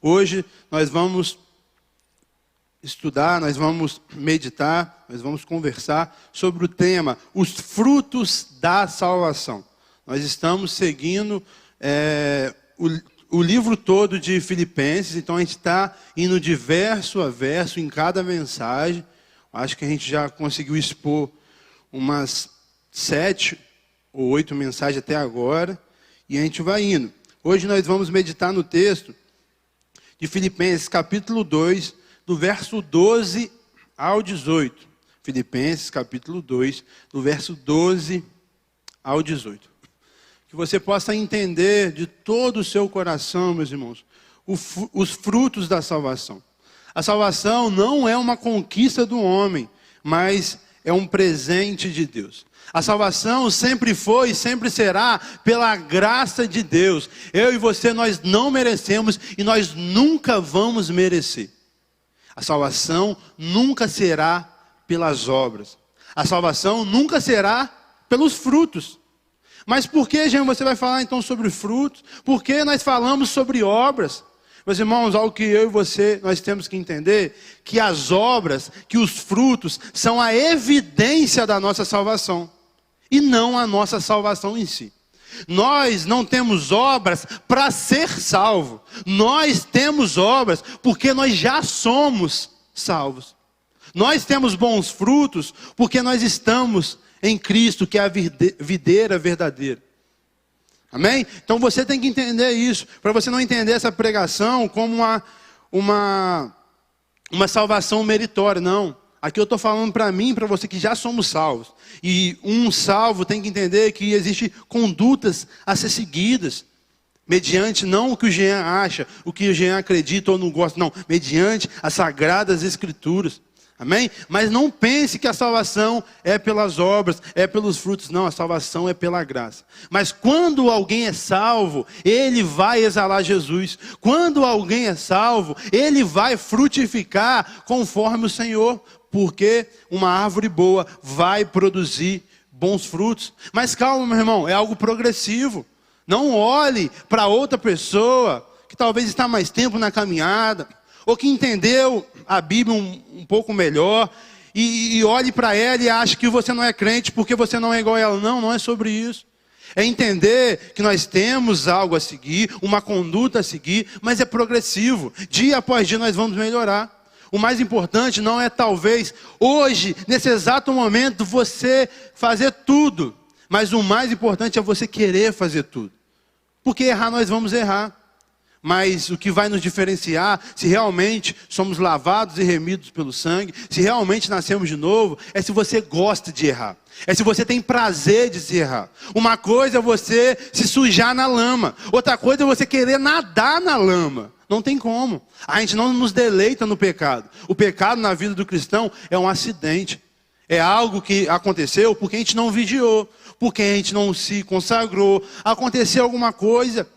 Hoje nós vamos estudar, nós vamos meditar, nós vamos conversar sobre o tema, os frutos da salvação. Nós estamos seguindo o livro todo de Filipenses, então a gente está indo de verso a verso em cada mensagem. Acho que a gente já conseguiu expor umas 7 ou 8 mensagens até agora, e a gente vai indo. Hoje nós vamos meditar no texto de Filipenses, capítulo 2, do verso 12 ao 18. Filipenses, capítulo 2, do verso 12 ao 18. Que você possa entender de todo o seu coração, meus irmãos, os frutos da salvação. A salvação não é uma conquista do homem, mas é um presente de Deus. A salvação sempre foi e sempre será pela graça de Deus. Eu e você, nós não merecemos e nós nunca vamos merecer. A salvação nunca será pelas obras. A salvação nunca será pelos frutos. Mas por que, gente, você vai falar então sobre frutos? Por que nós falamos sobre obras? Meus irmãos, algo que eu e você, nós temos que entender, que as obras, que os frutos, são a evidência da nossa salvação, e não a nossa salvação em si. Nós não temos obras para ser salvo. Nós temos obras porque nós já somos salvos. Nós temos bons frutos porque nós estamos em Cristo, que é a videira verdadeira. Amém? Então você tem que entender isso, para você não entender essa pregação como uma salvação meritória, não. Aqui eu estou falando para mim e para você que já somos salvos. E um salvo tem que entender que existem condutas a ser seguidas. Mediante não o que o Jean acha, o que o Jean acredita ou não gosta. Não, mediante as sagradas escrituras. Amém? Mas não pense que a salvação é pelas obras, é pelos frutos. Não, a salvação é pela graça. Mas quando alguém é salvo, ele vai exalar Jesus. Quando alguém é salvo, ele vai frutificar conforme o Senhor. Porque uma árvore boa vai produzir bons frutos. Mas calma, meu irmão, é algo progressivo. Não olhe para outra pessoa que talvez está mais tempo na caminhada, ou que entendeu a Bíblia um pouco melhor, e olhe para ela e ache que você não é crente porque você não é igual a ela. Não, não é sobre isso. É entender que nós temos algo a seguir, uma conduta a seguir, mas é progressivo. Dia após dia nós vamos melhorar. O mais importante não é talvez hoje, nesse exato momento, você fazer tudo. Mas o mais importante é você querer fazer tudo. Porque errar nós vamos errar. Mas o que vai nos diferenciar, se realmente somos lavados e remidos pelo sangue, se realmente nascemos de novo, é se você gosta de errar. É se você tem prazer de se errar. Uma coisa é você se sujar na lama. Outra coisa é você querer nadar na lama. Não tem como. A gente não nos deleita no pecado. O pecado na vida do cristão é um acidente. É algo que aconteceu porque a gente não vigiou. Porque a gente não se consagrou. Aconteceu alguma coisa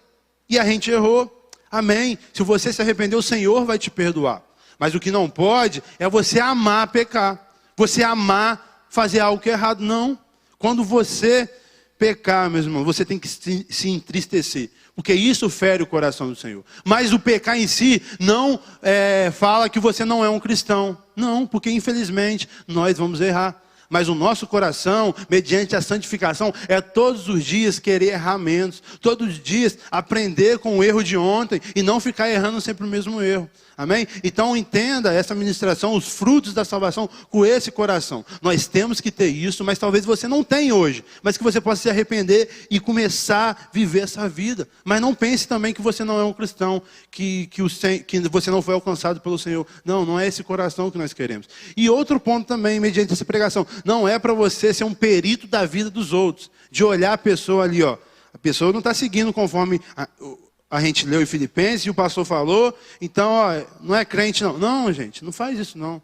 e a gente errou. Amém. Se você se arrepender, o Senhor vai te perdoar. Mas o que não pode é você amar pecar. Você amar fazer algo que é errado. Não. Quando você pecar, meus irmãos, você tem que se entristecer. Porque isso fere o coração do Senhor. Mas o pecar em si não fala que você não é um cristão. Não, porque infelizmente nós vamos errar. Mas o nosso coração, mediante a santificação, é todos os dias querer errar menos. Todos os dias aprender com o erro de ontem e não ficar errando sempre o mesmo erro. Amém? Então entenda essa ministração, os frutos da salvação com esse coração. Nós temos que ter isso, mas talvez você não tenha hoje. Mas que você possa se arrepender e começar a viver essa vida. Mas não pense também que você não é um cristão, que você não foi alcançado pelo Senhor. Não, não é esse coração que nós queremos. E outro ponto também, mediante essa pregação, não é para você ser um perito da vida dos outros. De olhar a pessoa ali, ó. A pessoa não está seguindo conforme a gente leu em Filipenses e o pastor falou, então, ó, não é crente não. Não, gente, não faz isso não.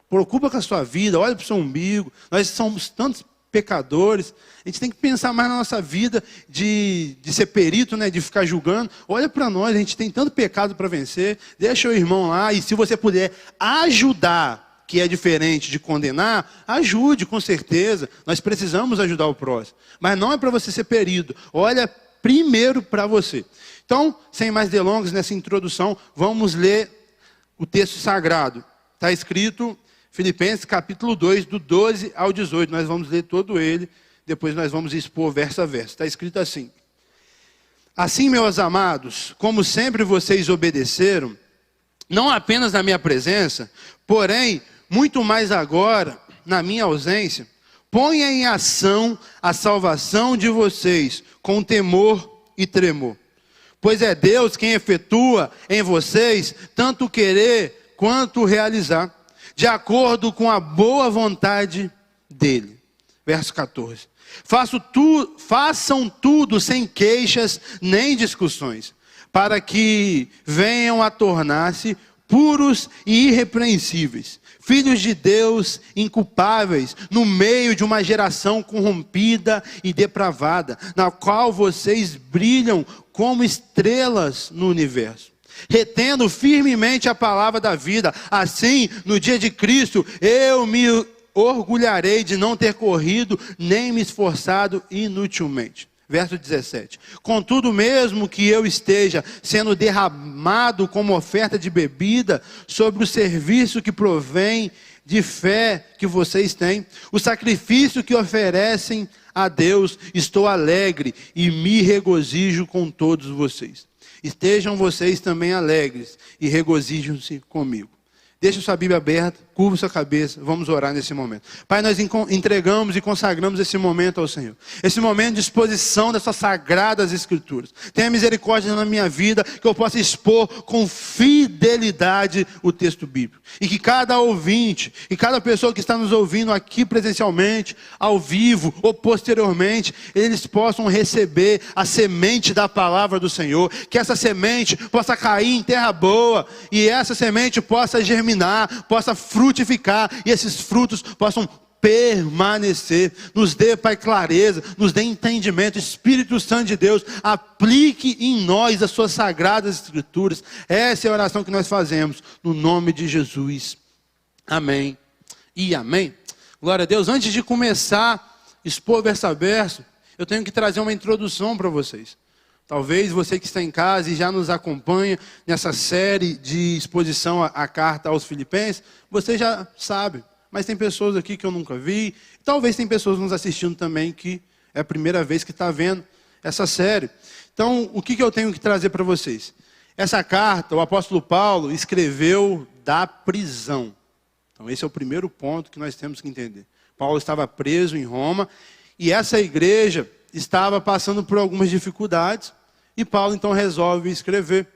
Preocupa com a sua vida, olha para o seu umbigo. Nós somos tantos pecadores. A gente tem que pensar mais na nossa vida de ser perito, né, de ficar julgando. Olha para nós, a gente tem tanto pecado para vencer. Deixa o irmão lá e se você puder ajudar, que é diferente de condenar, ajude com certeza. Nós precisamos ajudar o próximo. Mas não é para você ser perito. Olha primeiro para você. Então, sem mais delongas nessa introdução, vamos ler o texto sagrado. Está escrito Filipenses capítulo 2, do 12 ao 18. Nós vamos ler todo ele, depois nós vamos expor verso a verso. Está escrito assim: assim, meus amados, como sempre vocês obedeceram, não apenas na minha presença, porém, muito mais agora, na minha ausência, ponha em ação a salvação de vocês, com temor e tremor. Pois é Deus quem efetua em vocês tanto querer quanto realizar, de acordo com a boa vontade dele. Verso 14. Façam tudo sem queixas nem discussões, para que venham a tornar-se puros e irrepreensíveis, filhos de Deus inculpáveis, no meio de uma geração corrompida e depravada, na qual vocês brilham como estrelas no universo, retendo firmemente a palavra da vida. Assim, no dia de Cristo, eu me orgulharei de não ter corrido, nem me esforçado inutilmente. Verso 17. Contudo, mesmo que eu esteja sendo derramado como oferta de bebida sobre o serviço que provém de fé que vocês têm, o sacrifício que oferecem a Deus, estou alegre e me regozijo com todos vocês. Estejam vocês também alegres e regozijam-se comigo. Deixe sua Bíblia aberta, curva sua cabeça, vamos orar nesse momento. Pai, nós entregamos e consagramos esse momento ao Senhor. Esse momento de exposição das suas sagradas escrituras. Tenha misericórdia na minha vida, que eu possa expor com fidelidade o texto bíblico. E que cada ouvinte, e cada pessoa que está nos ouvindo aqui presencialmente, ao vivo ou posteriormente, eles possam receber a semente da palavra do Senhor. Que essa semente possa cair em terra boa, e essa semente possa germinar, possa frutificar, e esses frutos possam permanecer. Nos dê, Pai, clareza, nos dê entendimento. Espírito Santo de Deus, aplique em nós as suas sagradas escrituras. Essa é a oração que nós fazemos, no nome de Jesus. Amém e amém. Glória a Deus. Antes de começar a expor verso a verso, eu tenho que trazer uma introdução para vocês. Talvez você que está em casa e já nos acompanha nessa série de exposição à carta aos Filipenses, você já sabe. Mas tem pessoas aqui que eu nunca vi. Talvez tem pessoas nos assistindo também que é a primeira vez que está vendo essa série. Então, o que eu tenho que trazer para vocês? Essa carta, o apóstolo Paulo escreveu da prisão. Então, esse é o primeiro ponto que nós temos que entender. Paulo estava preso em Roma e essa igreja estava passando por algumas dificuldades, e Paulo então resolve escrever.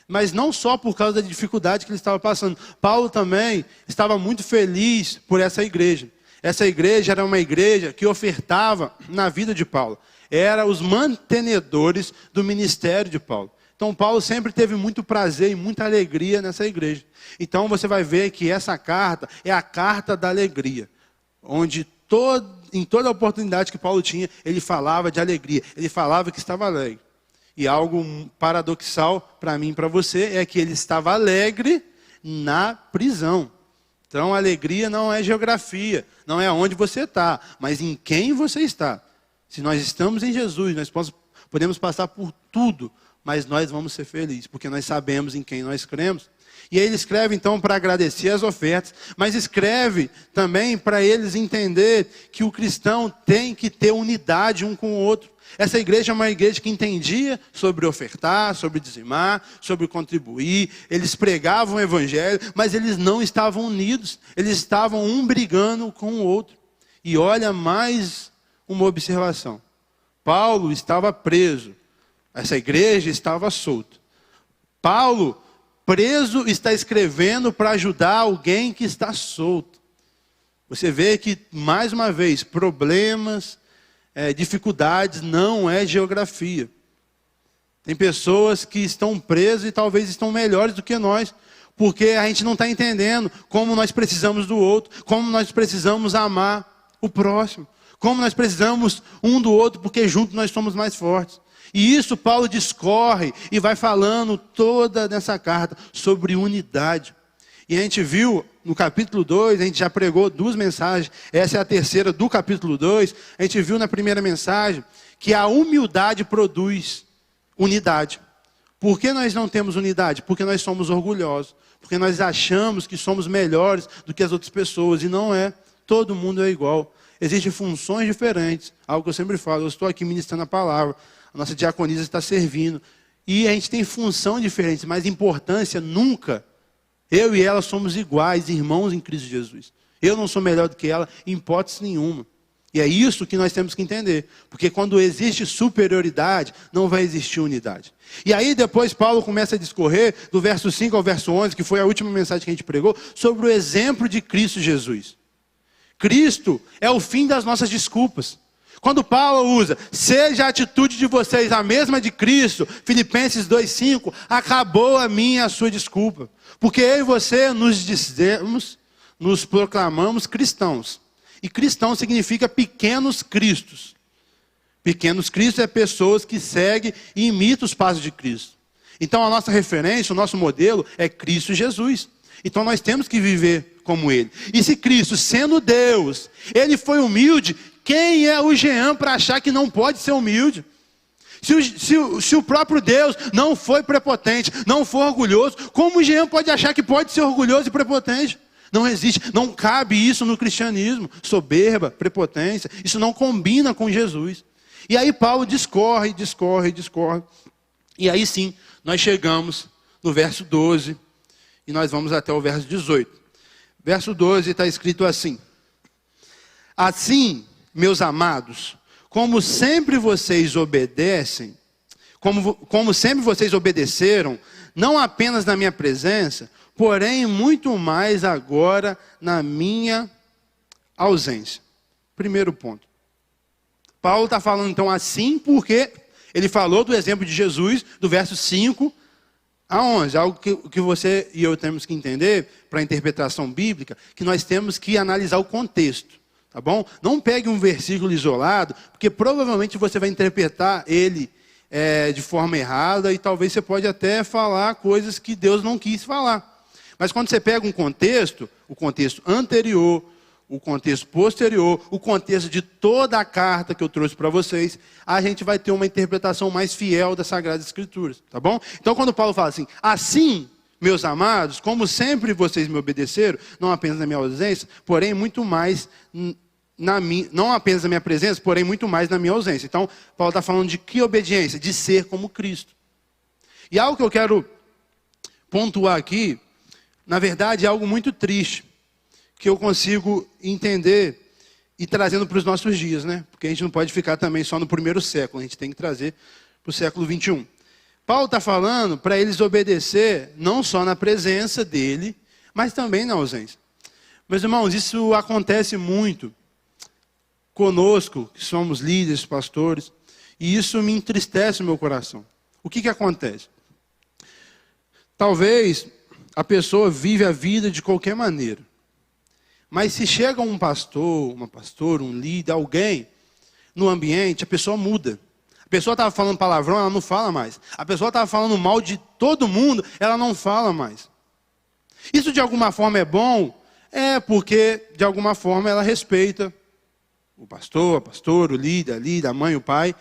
Mas não só por causa da dificuldade que ele estava passando. Paulo também estava muito feliz por essa igreja. Essa igreja era uma igreja que ofertava na vida de Paulo. Era os mantenedores do ministério de Paulo. Então Paulo sempre teve muito prazer e muita alegria nessa igreja. Então você vai ver que essa carta é a carta da alegria, onde em toda a oportunidade que Paulo tinha, ele falava de alegria, ele falava que estava alegre. E algo paradoxal para mim e para você é que ele estava alegre na prisão. Então, alegria não é geografia, não é onde você está, mas em quem você está. Se nós estamos em Jesus, nós podemos passar por tudo, mas nós vamos ser felizes, porque nós sabemos em quem nós cremos. E aí ele escreve então para agradecer as ofertas, mas escreve também para eles entender que o cristão tem que ter unidade um com o outro. Essa igreja é uma igreja que entendia sobre ofertar, sobre dizimar, sobre contribuir. Eles pregavam o evangelho, mas eles não estavam unidos. Eles estavam um brigando com o outro. E olha mais uma observação. Paulo estava preso. Essa igreja estava solta. Paulo, preso, está escrevendo para ajudar alguém que está solto. Você vê que, mais uma vez, problemas, dificuldades não é geografia. Tem pessoas que estão presas e talvez estão melhores do que nós, porque a gente não está entendendo como nós precisamos do outro, como nós precisamos amar o próximo, como nós precisamos um do outro, porque juntos nós somos mais fortes. E isso Paulo discorre e vai falando toda nessa carta sobre unidade. E a gente viu no capítulo 2, a gente já pregou 2 mensagens, essa é a terceira do capítulo 2, a gente viu na primeira mensagem que a humildade produz unidade. Por que nós não temos unidade? Porque nós somos orgulhosos. Porque nós achamos que somos melhores do que as outras pessoas. E não é. Todo mundo é igual. Existem funções diferentes. Algo que eu sempre falo. Eu estou aqui ministrando a palavra. A nossa diaconisa está servindo. E a gente tem função diferente. Mas importância nunca. Eu e ela somos iguais, irmãos em Cristo Jesus. Eu não sou melhor do que ela em hipótese nenhuma. E é isso que nós temos que entender. Porque quando existe superioridade, não vai existir unidade. E aí depois Paulo começa a discorrer, do verso 5 ao verso 11, que foi a última mensagem que a gente pregou, sobre o exemplo de Cristo Jesus. Cristo é o fim das nossas desculpas. Quando Paulo usa, seja a atitude de vocês a mesma de Cristo, Filipenses 2,5, acabou a minha e a sua desculpa. Porque eu e você nos proclamamos cristãos. E cristão significa pequenos cristos. Pequenos cristos é pessoas que seguem e imitam os passos de Cristo. Então a nossa referência, o nosso modelo é Cristo Jesus. Então nós temos que viver como Ele. E se Cristo, sendo Deus, Ele foi humilde, quem é o Jean para achar que não pode ser humilde? Se o próprio Deus não foi prepotente, não foi orgulhoso, como o Jean pode achar que pode ser orgulhoso e prepotente? Não existe, não cabe isso no cristianismo. Soberba, prepotência, isso não combina com Jesus. E aí Paulo discorre. E aí sim, nós chegamos no verso 12 e nós vamos até o verso 18. Verso 12 está escrito assim: assim, meus amados, como sempre vocês obedecem, como sempre vocês obedeceram, não apenas na minha presença, porém muito mais agora na minha ausência. Primeiro ponto. Paulo está falando então assim porque ele falou do exemplo de Jesus, do verso 5 a 11. Algo que você e eu temos que entender para a interpretação bíblica, que nós temos que analisar o contexto. Tá bom? Não pegue um versículo isolado, porque provavelmente você vai interpretar ele de forma errada e talvez você pode até falar coisas que Deus não quis falar. Mas quando você pega um contexto, o contexto anterior, o contexto posterior, o contexto de toda a carta que eu trouxe para vocês, a gente vai ter uma interpretação mais fiel das Sagradas Escrituras. Tá bom? Então quando Paulo fala assim, meus amados, como sempre vocês me obedeceram, não apenas na minha ausência, porém muito mais não apenas na minha presença, porém muito mais na minha ausência. Então, Paulo está falando de que obediência? De ser como Cristo. E algo que eu quero pontuar aqui, na verdade é algo muito triste, que eu consigo entender e trazendo para os nossos dias, né? Porque a gente não pode ficar também só no primeiro século, a gente tem que trazer para o século 21. Paulo está falando para eles obedecer não só na presença dele, mas também na ausência. Meus irmãos, isso acontece muito conosco, que somos líderes, pastores, e isso me entristece o meu coração. O que acontece? Talvez a pessoa vive a vida de qualquer maneira, mas se chega um pastor, uma pastora, um líder, alguém no ambiente, a pessoa muda. A pessoa estava falando palavrão, ela não fala mais. A pessoa estava falando mal de todo mundo, ela não fala mais. Isso de alguma forma é bom? É, porque de alguma forma ela respeita o pastor, a pastora, o líder, a líder, a mãe, o pai,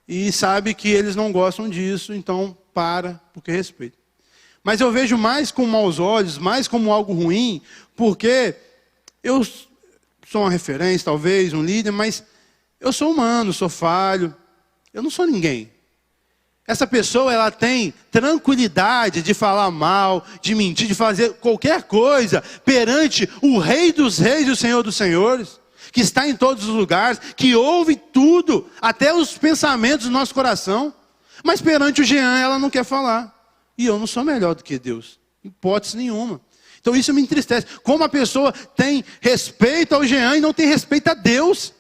e sabe que eles não gostam disso, então porque respeita. Mas eu vejo mais com maus olhos, mais como algo ruim, porque eu sou uma referência, talvez, um líder, mas eu sou humano, sou falho, eu não sou ninguém. Essa pessoa, ela tem tranquilidade de falar mal, de mentir, de fazer qualquer coisa perante o Rei dos Reis e o Senhor dos Senhores, que está em todos os lugares, que ouve tudo, até os pensamentos do nosso coração. Mas perante o Jean, ela não quer falar. E eu não sou melhor do que Deus, em hipótese nenhuma. Então isso me entristece. Como a pessoa tem respeito ao Jean e não tem respeito a Deus.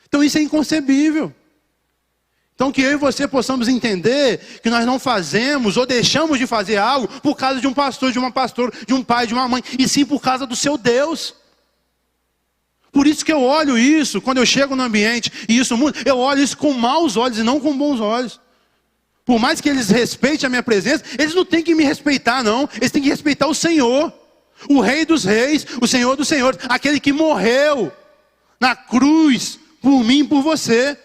Então isso é inconcebível. Então que eu e você possamos entender que nós não fazemos ou deixamos de fazer algo por causa de um pastor, de uma pastora, de um pai, de uma mãe, e sim por causa do seu Deus. Por isso que eu olho isso, quando eu chego no ambiente e isso muda, eu olho isso com maus olhos e não com bons olhos. Por mais que eles respeitem a minha presença, eles não têm que me respeitar não, eles têm que respeitar o Senhor, o Rei dos Reis, o Senhor dos Senhores, aquele que morreu na cruz por mim e por você.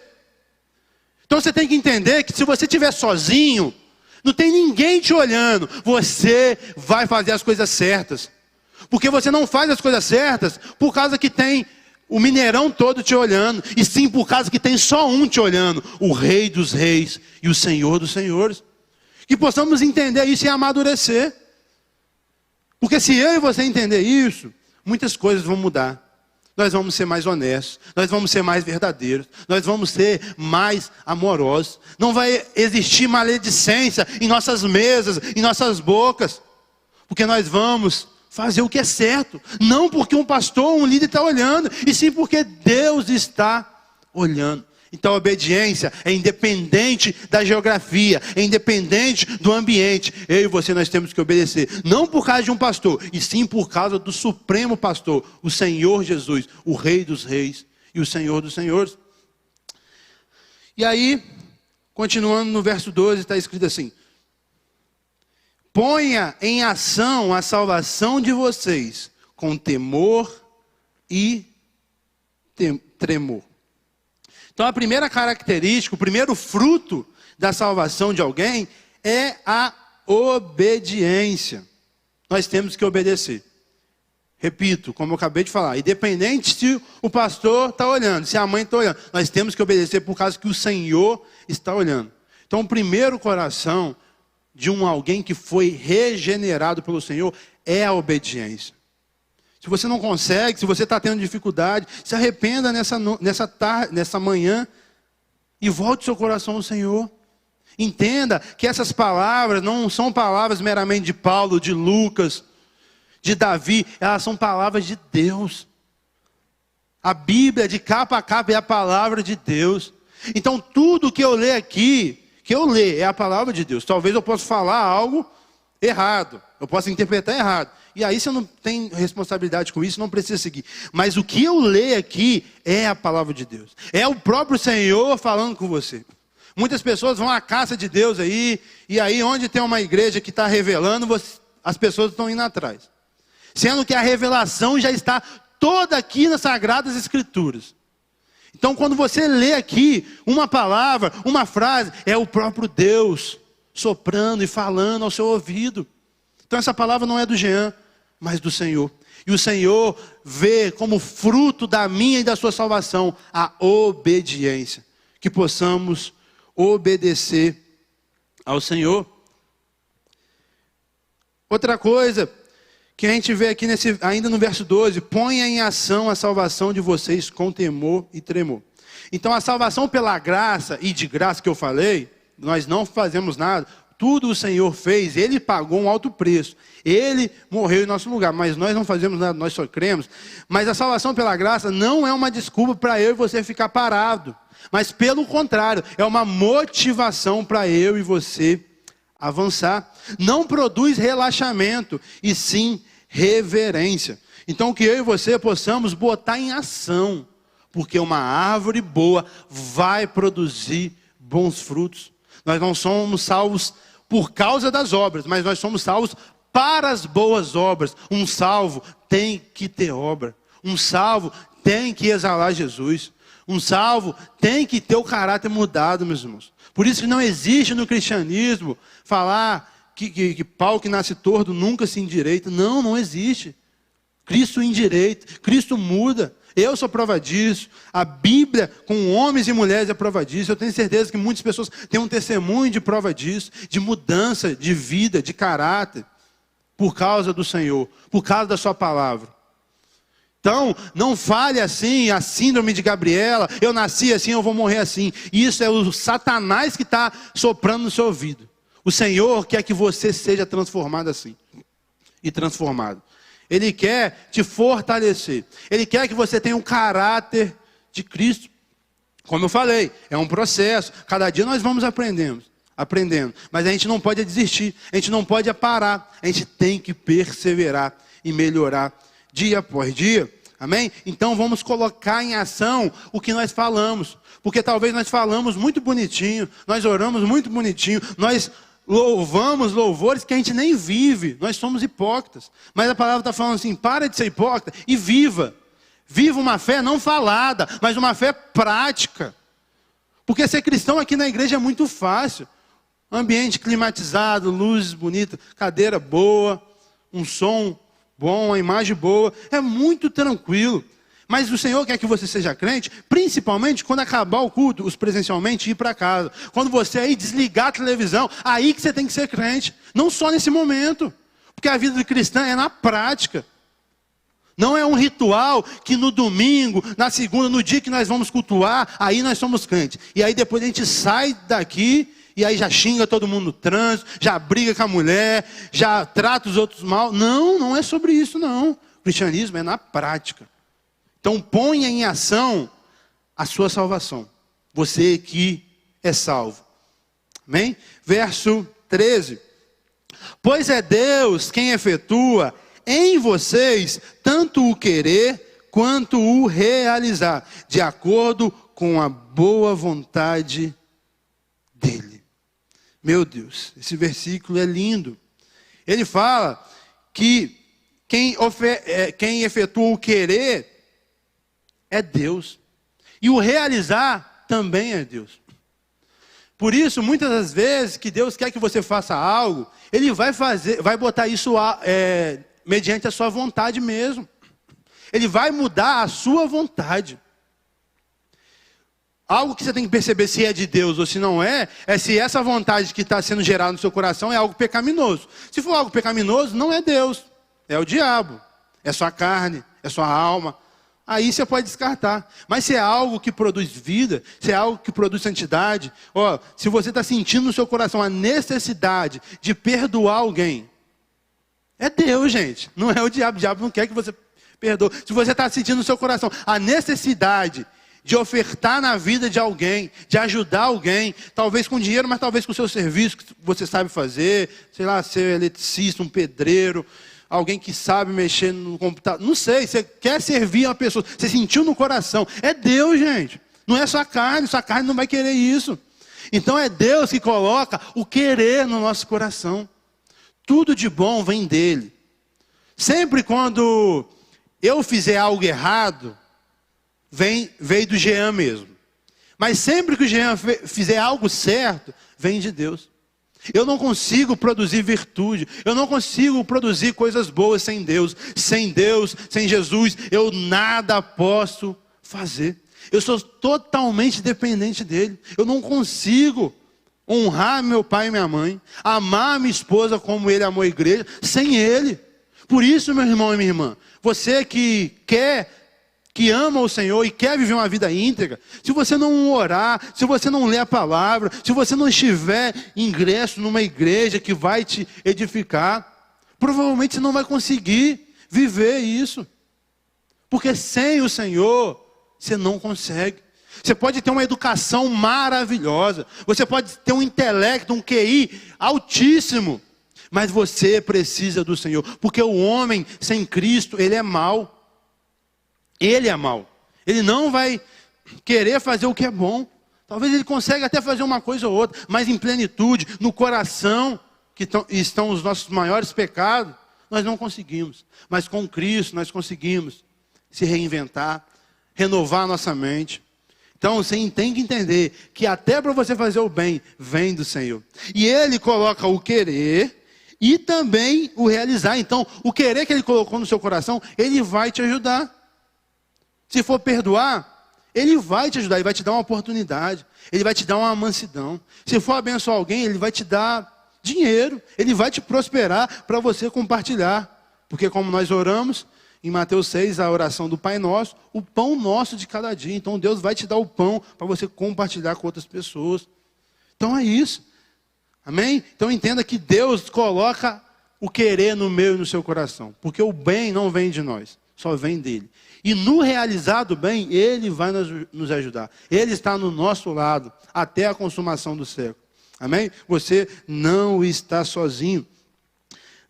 Então você tem que entender que se você estiver sozinho, não tem ninguém te olhando, você vai fazer as coisas certas. Porque você não faz as coisas certas por causa que tem o Mineirão todo te olhando, e sim por causa que tem só um te olhando, o Rei dos Reis e o Senhor dos Senhores. Que possamos entender isso e amadurecer. Porque se eu e você entender isso, muitas coisas vão mudar. Nós vamos ser mais honestos, nós vamos ser mais verdadeiros, nós vamos ser mais amorosos. Não vai existir maledicência em nossas mesas, em nossas bocas. Porque nós vamos fazer o que é certo. Não porque um pastor, um líder está olhando, e sim porque Deus está olhando. Então a obediência é independente da geografia, é independente do ambiente. Eu e você, nós temos que obedecer. Não por causa de um pastor, e sim por causa do supremo pastor, o Senhor Jesus, o Rei dos Reis e o Senhor dos Senhores. E aí, continuando no verso 12, está escrito assim: ponha em ação a salvação de vocês com temor e tremor. Então a primeira característica, o primeiro fruto da salvação de alguém é a obediência. Nós temos que obedecer. Repito, como eu acabei de falar, independente se o pastor está olhando, se a mãe está olhando, nós temos que obedecer por causa que o Senhor está olhando. Então o primeiro coração de alguém que foi regenerado pelo Senhor é a obediência. Se você não consegue, se você está tendo dificuldade, se arrependa nessa manhã e volte seu coração ao Senhor. Entenda que essas palavras não são palavras meramente de Paulo, de Lucas, de Davi, elas são palavras de Deus. A Bíblia, de capa a capa, é a palavra de Deus. Então tudo que eu ler aqui, é a palavra de Deus. Talvez eu possa falar algo errado, eu possa interpretar errado. E aí, se eu não tenho responsabilidade com isso, não precisa seguir. Mas o que eu leio aqui é a palavra de Deus. É o próprio Senhor falando com você. Muitas pessoas vão à casa de Deus aí, e aí onde tem uma igreja que está revelando, as pessoas estão indo atrás. Sendo que a revelação já está toda aqui nas Sagradas Escrituras. Então, quando você lê aqui uma palavra, uma frase, é o próprio Deus soprando e falando ao seu ouvido. Então essa palavra não é do Jean, mas do Senhor. E o Senhor vê como fruto da minha e da sua salvação a obediência. Que possamos obedecer ao Senhor. Outra coisa que a gente vê aqui ainda no verso 12: ponha em ação a salvação de vocês com temor e tremor. Então a salvação pela graça e de graça que eu falei, nós não fazemos nada. Tudo o Senhor fez, Ele pagou um alto preço. Ele morreu em nosso lugar, mas nós não fazemos nada, nós só cremos. Mas a salvação pela graça não é uma desculpa para eu e você ficar parado. Mas pelo contrário, é uma motivação para eu e você avançar. Não produz relaxamento, e sim reverência. Então que eu e você possamos botar em ação. Porque uma árvore boa vai produzir bons frutos. Nós não somos salvos por causa das obras, mas nós somos salvos para as boas obras. Um salvo tem que ter obra. Um salvo tem que exalar Jesus. Um salvo tem que ter o caráter mudado, meus irmãos. Por isso que não existe no cristianismo falar que pau que nasce torto nunca se endireita. Não, não existe. Cristo endireita, Cristo muda. Eu sou prova disso. A Bíblia com homens e mulheres é prova disso. Eu tenho certeza que muitas pessoas têm um testemunho de prova disso, de mudança de vida, de caráter, por causa do Senhor, por causa da sua palavra. Então, não fale assim, a síndrome de Gabriela: eu nasci assim, eu vou morrer assim. Isso é o Satanás que está soprando no seu ouvido. O Senhor quer que você seja transformado assim, e transformado. Ele quer te fortalecer. Ele quer que você tenha um caráter de Cristo. Como eu falei, é um processo. Cada dia nós vamos aprendendo. Mas a gente não pode desistir. A gente não pode parar. A gente tem que perseverar e melhorar dia após dia. Amém? Então vamos colocar em ação o que nós falamos. Porque talvez nós falamos muito bonitinho. Nós oramos muito bonitinho. Nós louvamos louvores que a gente nem vive. Nós somos hipócritas. Mas a palavra está falando assim: para de ser hipócrita e viva. Viva uma fé não falada, mas uma fé prática. Porque ser cristão aqui na igreja é muito fácil. Ambiente climatizado, luzes bonitas, cadeira boa, um som bom, uma imagem boa. É muito tranquilo. Mas o Senhor quer que você seja crente, principalmente quando acabar o culto, os presencialmente, ir para casa. Quando você aí desligar a televisão, aí que você tem que ser crente. Não só nesse momento. Porque a vida cristã é na prática. Não é um ritual que no domingo, na segunda, no dia que nós vamos cultuar, aí nós somos crentes. E aí depois a gente sai daqui e aí já xinga todo mundo no trânsito, já briga com a mulher, já trata os outros mal. Não, não é sobre isso não. O cristianismo é na prática. Então ponha em ação a sua salvação. Você que é salvo. Amém? Verso 13. Pois é Deus quem efetua em vocês tanto o querer quanto o realizar, de acordo com a boa vontade dele. Meu Deus, esse versículo é lindo. Ele fala que quem efetua o querer é Deus. E o realizar também é Deus. Por isso, muitas das vezes que Deus quer que você faça algo, Ele vai botar isso mediante a sua vontade mesmo. Ele vai mudar a sua vontade. Algo que você tem que perceber se é de Deus ou se não é se essa vontade que está sendo gerada no seu coração é algo pecaminoso. Se for algo pecaminoso, não é Deus, é o diabo, é sua carne, é sua alma. Aí você pode descartar. Mas se é algo que produz vida, se é algo que produz santidade, se você está sentindo no seu coração a necessidade de perdoar alguém, é Deus, gente. Não é o diabo. O diabo não quer que você perdoe. Se você está sentindo no seu coração a necessidade de ofertar na vida de alguém, de ajudar alguém, talvez com dinheiro, mas talvez com o seu serviço que você sabe fazer, sei lá, ser eletricista, um pedreiro, alguém que sabe mexer no computador, não sei, você quer servir uma pessoa, você sentiu no coração, é Deus, gente. Não é sua carne não vai querer isso. Então é Deus que coloca o querer no nosso coração. Tudo de bom vem dele. Sempre quando eu fizer algo errado, veio do Jean mesmo. Mas sempre que o Jean fizer algo certo, vem de Deus. Eu não consigo produzir virtude. Eu não consigo produzir coisas boas sem Deus. Sem Deus, sem Jesus, eu nada posso fazer. Eu sou totalmente dependente dele. Eu não consigo honrar meu pai e minha mãe, amar minha esposa como ele amou a igreja, sem ele. Por isso, meu irmão e minha irmã, você que ama o Senhor e quer viver uma vida íntegra, se você não orar, se você não ler a palavra, se você não estiver ingresso numa igreja que vai te edificar, provavelmente você não vai conseguir viver isso. Porque sem o Senhor, você não consegue. Você pode ter uma educação maravilhosa, você pode ter um intelecto, um QI altíssimo, mas você precisa do Senhor, porque o homem sem Cristo, ele é mau. Ele é mau. Ele não vai querer fazer o que é bom. Talvez ele consiga até fazer uma coisa ou outra, mas em plenitude, no coração, que estão os nossos maiores pecados, nós não conseguimos. Mas com Cristo nós conseguimos se reinventar, renovar a nossa mente. Então você tem que entender que até para você fazer o bem, vem do Senhor. E Ele coloca o querer e também o realizar. Então o querer que Ele colocou no seu coração, Ele vai te ajudar. Se for perdoar, Ele vai te ajudar, Ele vai te dar uma oportunidade, Ele vai te dar uma mansidão. Se for abençoar alguém, Ele vai te dar dinheiro, Ele vai te prosperar para você compartilhar. Porque como nós oramos, em Mateus 6, a oração do Pai Nosso, o pão nosso de cada dia. Então Deus vai te dar o pão para você compartilhar com outras pessoas. Então é isso. Amém? Então entenda que Deus coloca o querer no meu e no seu coração. Porque o bem não vem de nós, só vem dele. E no realizado bem, Ele vai nos ajudar. Ele está no nosso lado, até a consumação do século. Amém? Você não está sozinho.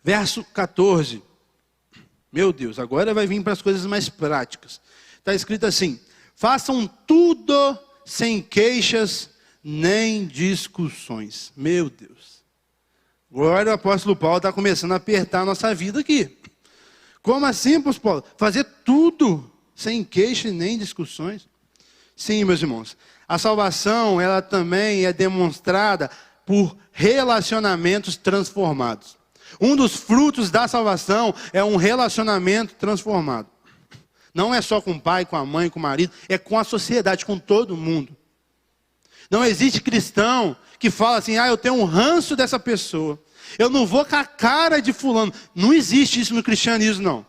Verso 14. Meu Deus, agora vai vir para as coisas mais práticas. Está escrito assim: façam tudo sem queixas nem discussões. Meu Deus. Agora o apóstolo Paulo está começando a apertar a nossa vida aqui. Como assim, apóstolo Paulo? Fazer tudo sem queixa nem discussões? Sim, meus irmãos. a salvação, ela também é demonstrada por relacionamentos transformados. Um dos frutos da salvação é um relacionamento transformado. Não é só com o pai, com a mãe, com o marido, é com a sociedade, com todo mundo. Não existe cristão que fala assim, eu tenho um ranço dessa pessoa. Eu não vou com a cara de fulano. Não existe isso no cristianismo, não.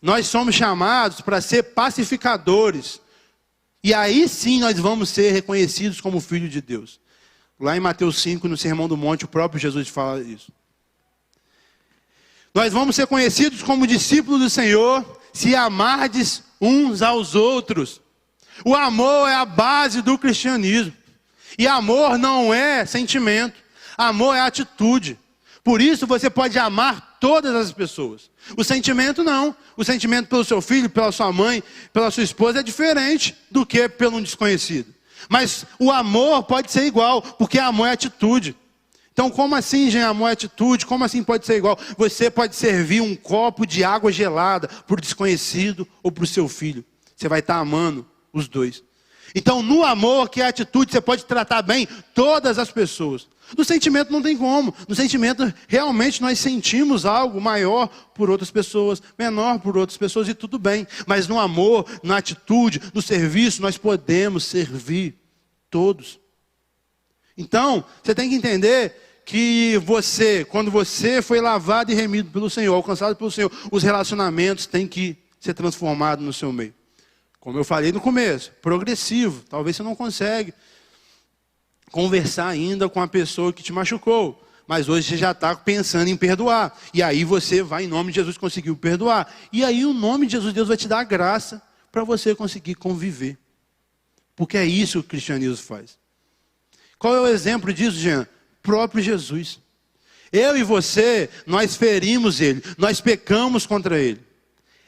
Nós somos chamados para ser pacificadores. E aí sim nós vamos ser reconhecidos como filho de Deus. Lá em Mateus 5, no Sermão do Monte, o próprio Jesus fala isso. Nós vamos ser conhecidos como discípulos do Senhor se amardes uns aos outros. O amor é a base do cristianismo. E amor não é sentimento. Amor é atitude. Por isso você pode amar todas as pessoas. O sentimento não. O sentimento pelo seu filho, pela sua mãe, pela sua esposa é diferente do que pelo um desconhecido. Mas o amor pode ser igual, porque amor é atitude. Então como assim, gente, amor é atitude? Como assim pode ser igual? Você pode servir um copo de água gelada para o desconhecido ou para o seu filho. Você vai estar amando os dois. Então no amor, que é atitude, você pode tratar bem todas as pessoas. No sentimento não tem como. No sentimento realmente nós sentimos algo maior por outras pessoas, menor por outras pessoas e tudo bem. Mas no amor, na atitude, no serviço, nós podemos servir todos. Então, você tem que entender que você, quando você foi lavado e remido pelo Senhor, alcançado pelo Senhor, os relacionamentos têm que ser transformados no seu meio. Como eu falei no começo, progressivo. Talvez você não consegue conversar ainda com a pessoa que te machucou. Mas hoje você já está pensando em perdoar. E aí você vai, em nome de Jesus, conseguiu perdoar. E aí, o nome de Jesus, Deus vai te dar a graça para você conseguir conviver. Porque é isso que o cristianismo faz. Qual é o exemplo disso, Jean? Próprio Jesus. Eu e você, nós ferimos Ele. Nós pecamos contra Ele.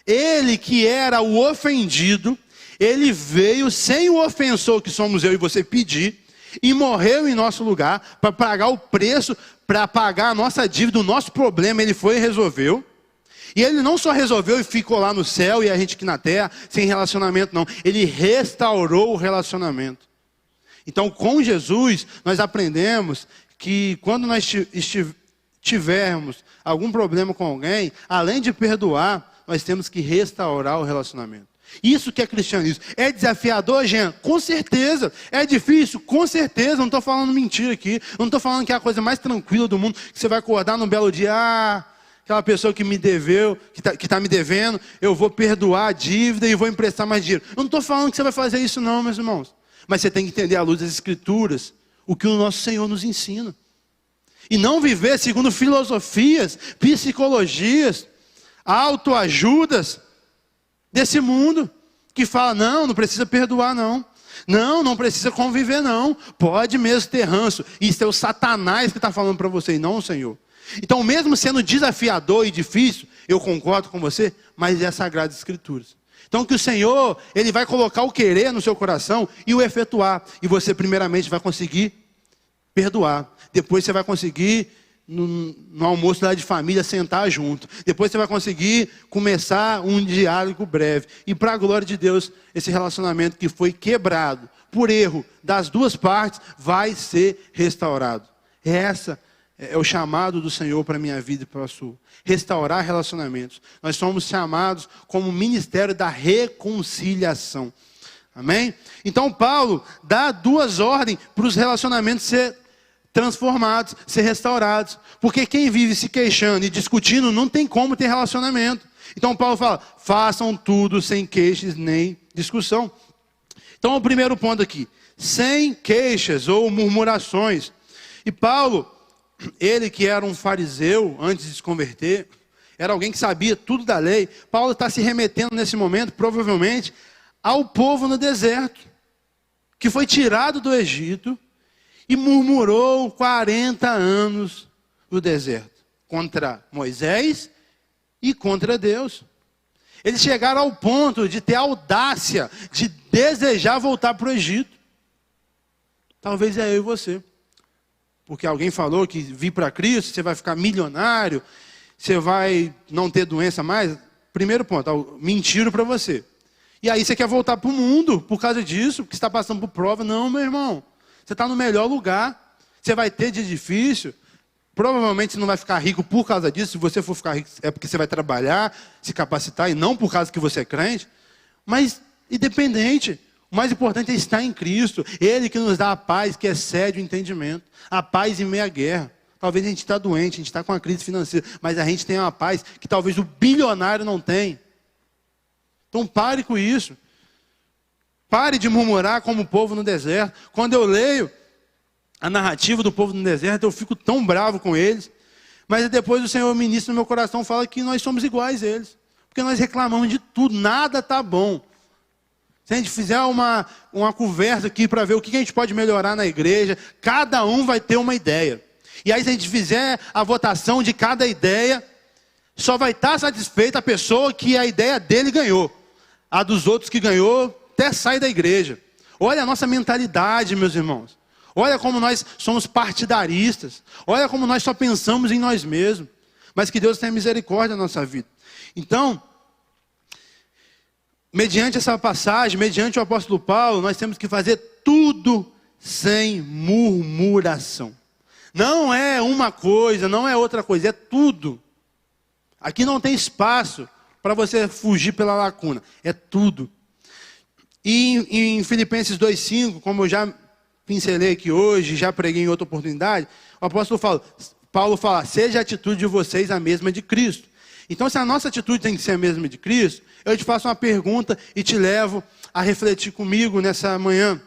Ele que era o ofendido, Ele veio sem o ofensor que somos eu e você pedir. E morreu em nosso lugar para pagar o preço, para pagar a nossa dívida, o nosso problema. Ele foi e resolveu. E Ele não só resolveu e ficou lá no céu e a gente aqui na terra, sem relacionamento não. Ele restaurou o relacionamento. Então com Jesus nós aprendemos que quando nós tivermos algum problema com alguém, além de perdoar, nós temos que restaurar o relacionamento. Isso que é cristianismo. É desafiador, Jean? Com certeza. É difícil? Com certeza. Não estou falando mentira aqui. Não estou falando que é a coisa mais tranquila do mundo, que você vai acordar num belo dia, aquela pessoa que me deveu, que tá me devendo, eu vou perdoar a dívida e vou emprestar mais dinheiro. Eu não estou falando que você vai fazer isso não, meus irmãos. Mas você tem que entender à luz das Escrituras o que o nosso Senhor nos ensina. E não viver segundo filosofias, psicologias, autoajudas desse mundo, que fala, não precisa perdoar não. Não precisa conviver não. Pode mesmo ter ranço. Isso é o Satanás que está falando para você e não o Senhor. Então mesmo sendo desafiador e difícil, eu concordo com você, mas é as Sagradas Escrituras. Então que o Senhor, Ele vai colocar o querer no seu coração e o efetuar. E você primeiramente vai conseguir perdoar. Depois você vai conseguir, no almoço lá de família, sentar junto. Depois você vai conseguir começar um diálogo breve. E para a glória de Deus, esse relacionamento que foi quebrado por erro das duas partes, vai ser restaurado. Essa é o chamado do Senhor para a minha vida e para a sua. Restaurar relacionamentos. Nós somos chamados como ministério da reconciliação. Amém? Então Paulo dá duas ordens para os relacionamentos ser transformados, ser restaurados. Porque quem vive se queixando e discutindo não tem como ter relacionamento. Então Paulo fala, façam tudo sem queixas nem discussão. Então o primeiro ponto aqui, sem queixas ou murmurações. E Paulo, ele que era um fariseu antes de se converter, era alguém que sabia tudo da lei. Paulo está se remetendo nesse momento, provavelmente, ao povo no deserto, que foi tirado do Egito e murmurou 40 anos no deserto, contra Moisés e contra Deus. Eles chegaram ao ponto de ter a audácia de desejar voltar para o Egito. Talvez é eu e você. Porque alguém falou que vir para Cristo, você vai ficar milionário, você vai não ter doença mais. Primeiro ponto, mentiram para você. E aí você quer voltar para o mundo por causa disso, porque você está passando por prova. Não, meu irmão. Você está no melhor lugar. Você vai ter dia difícil. Provavelmente você não vai ficar rico por causa disso. Se você for ficar rico, é porque você vai trabalhar, se capacitar, e não por causa que você é crente. Mas, independente, o mais importante é estar em Cristo. Ele que nos dá a paz, que excede o entendimento. A paz em meio à guerra. Talvez a gente está doente, a gente está com uma crise financeira, mas a gente tem uma paz que talvez o bilionário não tem. Então pare com isso. Pare de murmurar como o povo no deserto. Quando eu leio a narrativa do povo no deserto, eu fico tão bravo com eles. Mas depois o Senhor ministra no meu coração, fala que nós somos iguais a eles. Porque nós reclamamos de tudo, nada está bom. Se a gente fizer uma conversa aqui para ver o que a gente pode melhorar na igreja, cada um vai ter uma ideia. E aí se a gente fizer a votação de cada ideia, só vai estar satisfeita a pessoa que a ideia dele ganhou. A dos outros que ganhou, até sai da igreja. Olha a nossa mentalidade, meus irmãos. Olha como nós somos partidaristas. Olha como nós só pensamos em nós mesmos. Mas que Deus tenha misericórdia na nossa vida. Então, mediante essa passagem, mediante o apóstolo Paulo, nós temos que fazer tudo sem murmuração. Não é uma coisa, não é outra coisa, é tudo. Aqui não tem espaço para você fugir pela lacuna. É tudo. E em Filipenses 2,5, como eu já pincelei aqui hoje, já preguei em outra oportunidade, o apóstolo Paulo fala, seja a atitude de vocês a mesma de Cristo. Então, se a nossa atitude tem que ser a mesma de Cristo, eu te faço uma pergunta e te levo a refletir comigo nessa manhã.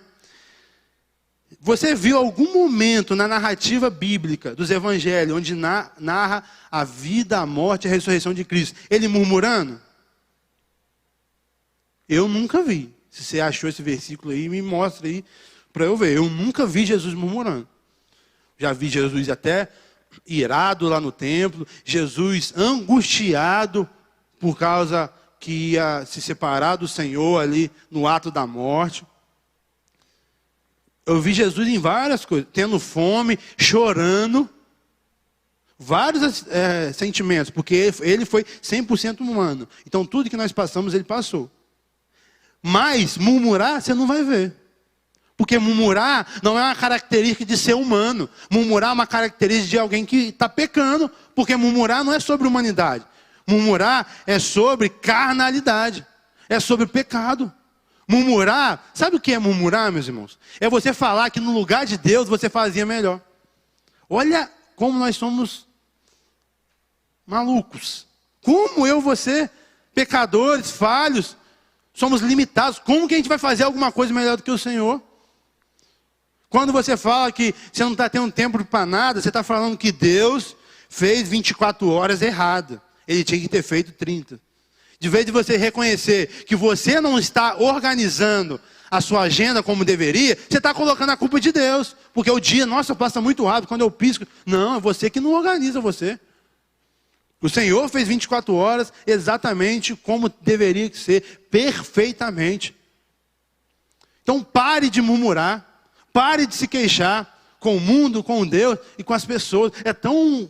Você viu algum momento na narrativa bíblica dos evangelhos, onde narra a vida, a morte e a ressurreição de Cristo, ele murmurando? Eu nunca vi. Se você achou esse versículo aí, me mostra aí para eu ver. Eu nunca vi Jesus murmurando. Já vi Jesus até irado lá no templo, Jesus angustiado por causa que ia se separar do Senhor ali no ato da morte. Eu vi Jesus em várias coisas, tendo fome, chorando, vários sentimentos, porque ele foi 100% humano. Então tudo que nós passamos, ele passou. Mas murmurar, você não vai ver. Porque murmurar não é uma característica de ser humano. Murmurar é uma característica de alguém que está pecando, porque murmurar não é sobre humanidade. Murmurar é sobre carnalidade, é sobre pecado. Murmurar, sabe o que é murmurar, meus irmãos? É você falar que no lugar de Deus você fazia melhor. Olha como nós somos malucos. Como eu e você, pecadores, falhos, somos limitados. Como que a gente vai fazer alguma coisa melhor do que o Senhor? Quando você fala que você não está tendo tempo para nada, você está falando que Deus fez 24 horas errado. Ele tinha que ter feito 30. De vez de você reconhecer que você não está organizando a sua agenda como deveria, você está colocando a culpa de Deus. Porque o dia, nossa, passa muito rápido, quando eu pisco. Não, é você que não organiza você. O Senhor fez 24 horas exatamente como deveria ser, perfeitamente. Então pare de murmurar, pare de se queixar com o mundo, com Deus e com as pessoas. É tão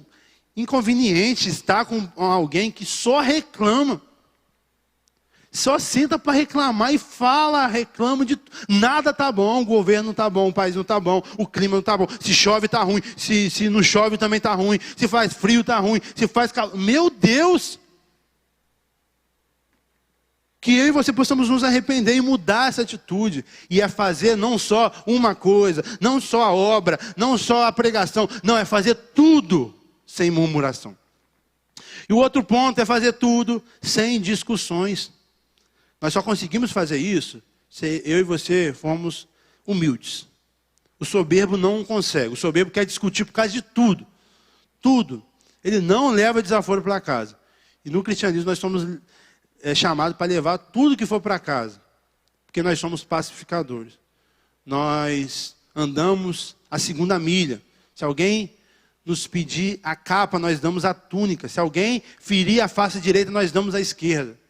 inconveniente estar com alguém que só reclama. Só senta para reclamar e fala, reclama de nada tá bom, o governo não tá bom, o país não tá bom, o clima não tá bom, se chove tá ruim, se não chove também tá ruim, se faz frio tá ruim, se faz calor. Meu Deus! Que eu e você possamos nos arrepender e mudar essa atitude. E é fazer não só uma coisa, não só a obra, não só a pregação, não, é fazer tudo sem murmuração. E o outro ponto é fazer tudo sem discussões. Nós só conseguimos fazer isso se eu e você formos humildes. O soberbo não consegue. O soberbo quer discutir por causa de tudo. Tudo. Ele não leva desaforo para casa. E no cristianismo nós somos chamados para levar tudo que for para casa. Porque nós somos pacificadores. Nós andamos a segunda milha. Se alguém nos pedir a capa, nós damos a túnica. Se alguém ferir a face direita, nós damos a esquerda.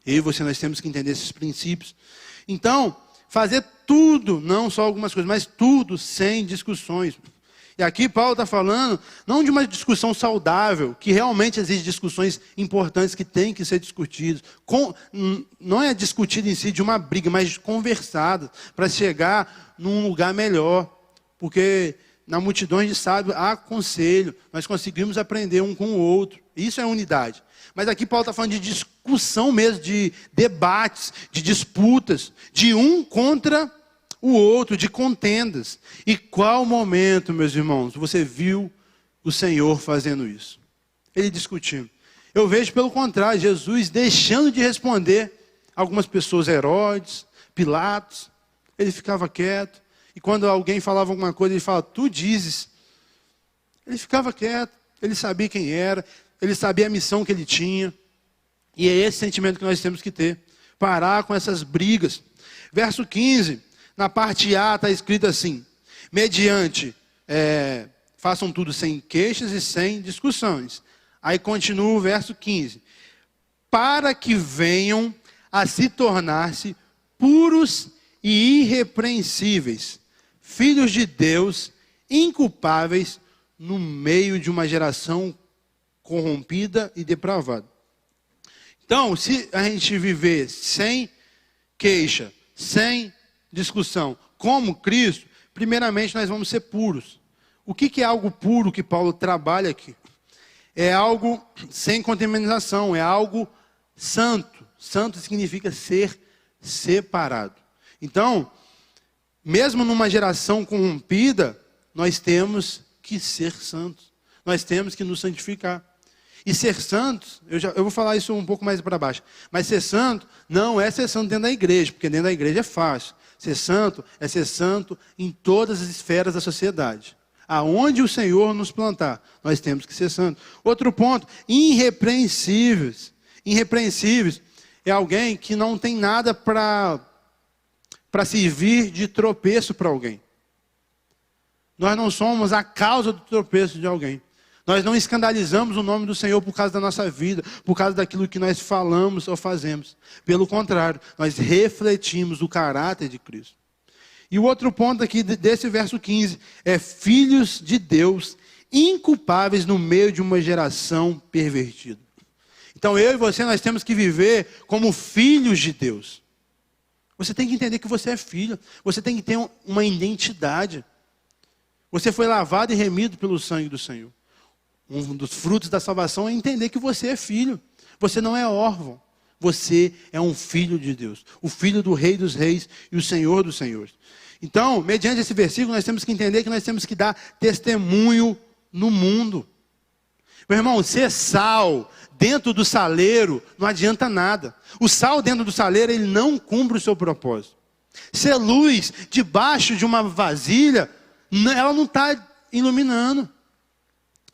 Eu e você, nós temos que entender esses princípios. Então, fazer tudo, não só algumas coisas, mas tudo sem discussões. E aqui Paulo está falando não de uma discussão saudável, que realmente existem discussões importantes que têm que ser discutidas. Não é discutido em si de uma briga, mas conversado, para chegar num lugar melhor. Porque na multidão de sábios há conselho, nós conseguimos aprender um com o outro. Isso é unidade. Mas aqui Paulo está falando de discussão mesmo, de debates, de disputas, de um contra o outro, de contendas. E qual momento, meus irmãos, você viu o Senhor fazendo isso? Ele discutindo. Eu vejo pelo contrário, Jesus deixando de responder algumas pessoas, Herodes, Pilatos. Ele ficava quieto. E quando alguém falava alguma coisa, ele falava, tu dizes. Ele ficava quieto, ele sabia quem era, ele sabia a missão que ele tinha. E é esse sentimento que nós temos que ter. Parar com essas brigas. Verso 15, na parte A está escrito assim, façam tudo sem queixas e sem discussões. Aí continua o verso 15. Para que venham a se tornar-se puros e irrepreensíveis, filhos de Deus, inculpáveis no meio de uma geração corrompida e depravada. Então, se a gente viver sem queixa, sem discussão, como Cristo, primeiramente nós vamos ser puros. O que é algo puro que Paulo trabalha aqui? É algo sem contaminação, é algo santo. Santo significa ser separado. Então, mesmo numa geração corrompida, nós temos que ser santos. Nós temos que nos santificar. E ser santos, eu vou falar isso um pouco mais para baixo, mas ser santo não é ser santo dentro da igreja, porque dentro da igreja é fácil. Ser santo é ser santo em todas as esferas da sociedade. Aonde o Senhor nos plantar, nós temos que ser santos. Outro ponto, irrepreensíveis. Irrepreensíveis é alguém que não tem nada para servir de tropeço para alguém. Nós não somos a causa do tropeço de alguém. Nós não escandalizamos o nome do Senhor por causa da nossa vida, por causa daquilo que nós falamos ou fazemos. Pelo contrário, nós refletimos o caráter de Cristo. E o outro ponto aqui desse verso 15 é filhos de Deus, inculpáveis no meio de uma geração pervertida. Então eu e você, nós temos que viver como filhos de Deus. Você tem que entender que você é filho, você tem que ter uma identidade. Você foi lavado e remido pelo sangue do Senhor. Um dos frutos da salvação é entender que você é filho. Você não é órfão. Você é um filho de Deus. O filho do Rei dos Reis e o Senhor dos Senhores. Então, mediante esse versículo, nós temos que entender que nós temos que dar testemunho no mundo. Meu irmão, ser sal dentro do saleiro não adianta nada. O sal dentro do saleiro, ele não cumpre o seu propósito. Ser luz debaixo de uma vasilha, ela não está iluminando.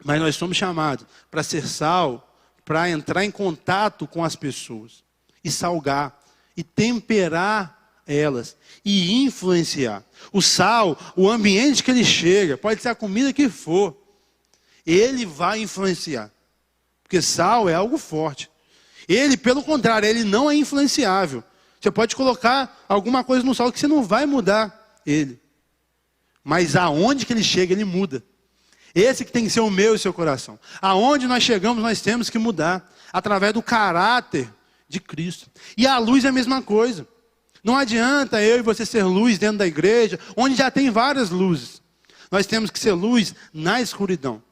Mas nós somos chamados para ser sal, para entrar em contato com as pessoas. E salgar, e temperar elas, e influenciar. O sal, o ambiente que ele chega, pode ser a comida que for, ele vai influenciar. Porque sal é algo forte. Ele, pelo contrário, ele não é influenciável. Você pode colocar alguma coisa no sal que você não vai mudar ele. Mas aonde que ele chega, ele muda. Esse que tem que ser o meu e o seu coração. Aonde nós chegamos, nós temos que mudar. Através do caráter de Cristo. E a luz é a mesma coisa. Não adianta eu e você ser luz dentro da igreja, onde já tem várias luzes. Nós temos que ser luz na escuridão.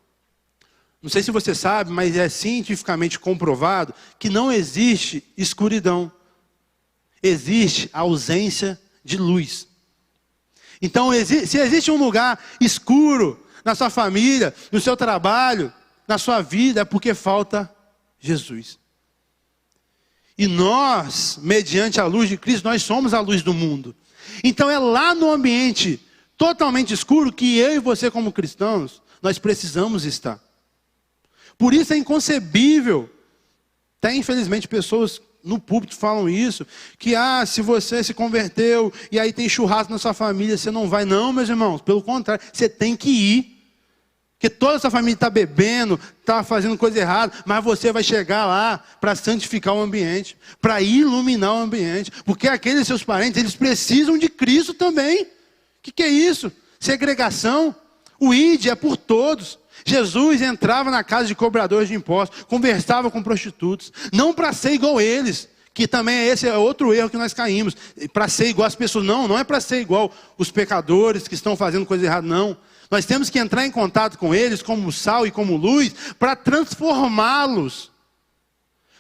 Não sei se você sabe, mas é cientificamente comprovado que não existe escuridão. Existe a ausência de luz. Então, se existe um lugar escuro na sua família, no seu trabalho, na sua vida, é porque falta Jesus. E nós, mediante a luz de Cristo, nós somos a luz do mundo. Então é lá no ambiente totalmente escuro que eu e você como cristãos, nós precisamos estar. Por isso é inconcebível. Até infelizmente pessoas no púlpito falam isso, que se você se converteu e aí tem churrasco na sua família, você não vai. Não, meus irmãos, pelo contrário, você tem que ir. Porque toda essa família está bebendo, está fazendo coisa errada, mas você vai chegar lá para santificar o ambiente, para iluminar o ambiente, porque aqueles seus parentes, eles precisam de Cristo também. O que é isso? Segregação? O ID é por todos. Jesus entrava na casa de cobradores de impostos, conversava com prostitutos, não para ser igual eles, que também esse é outro erro que nós caímos, para ser igual as pessoas. Não é para ser igual os pecadores que estão fazendo coisa errada, não. Nós temos que entrar em contato com eles como sal e como luz para transformá-los.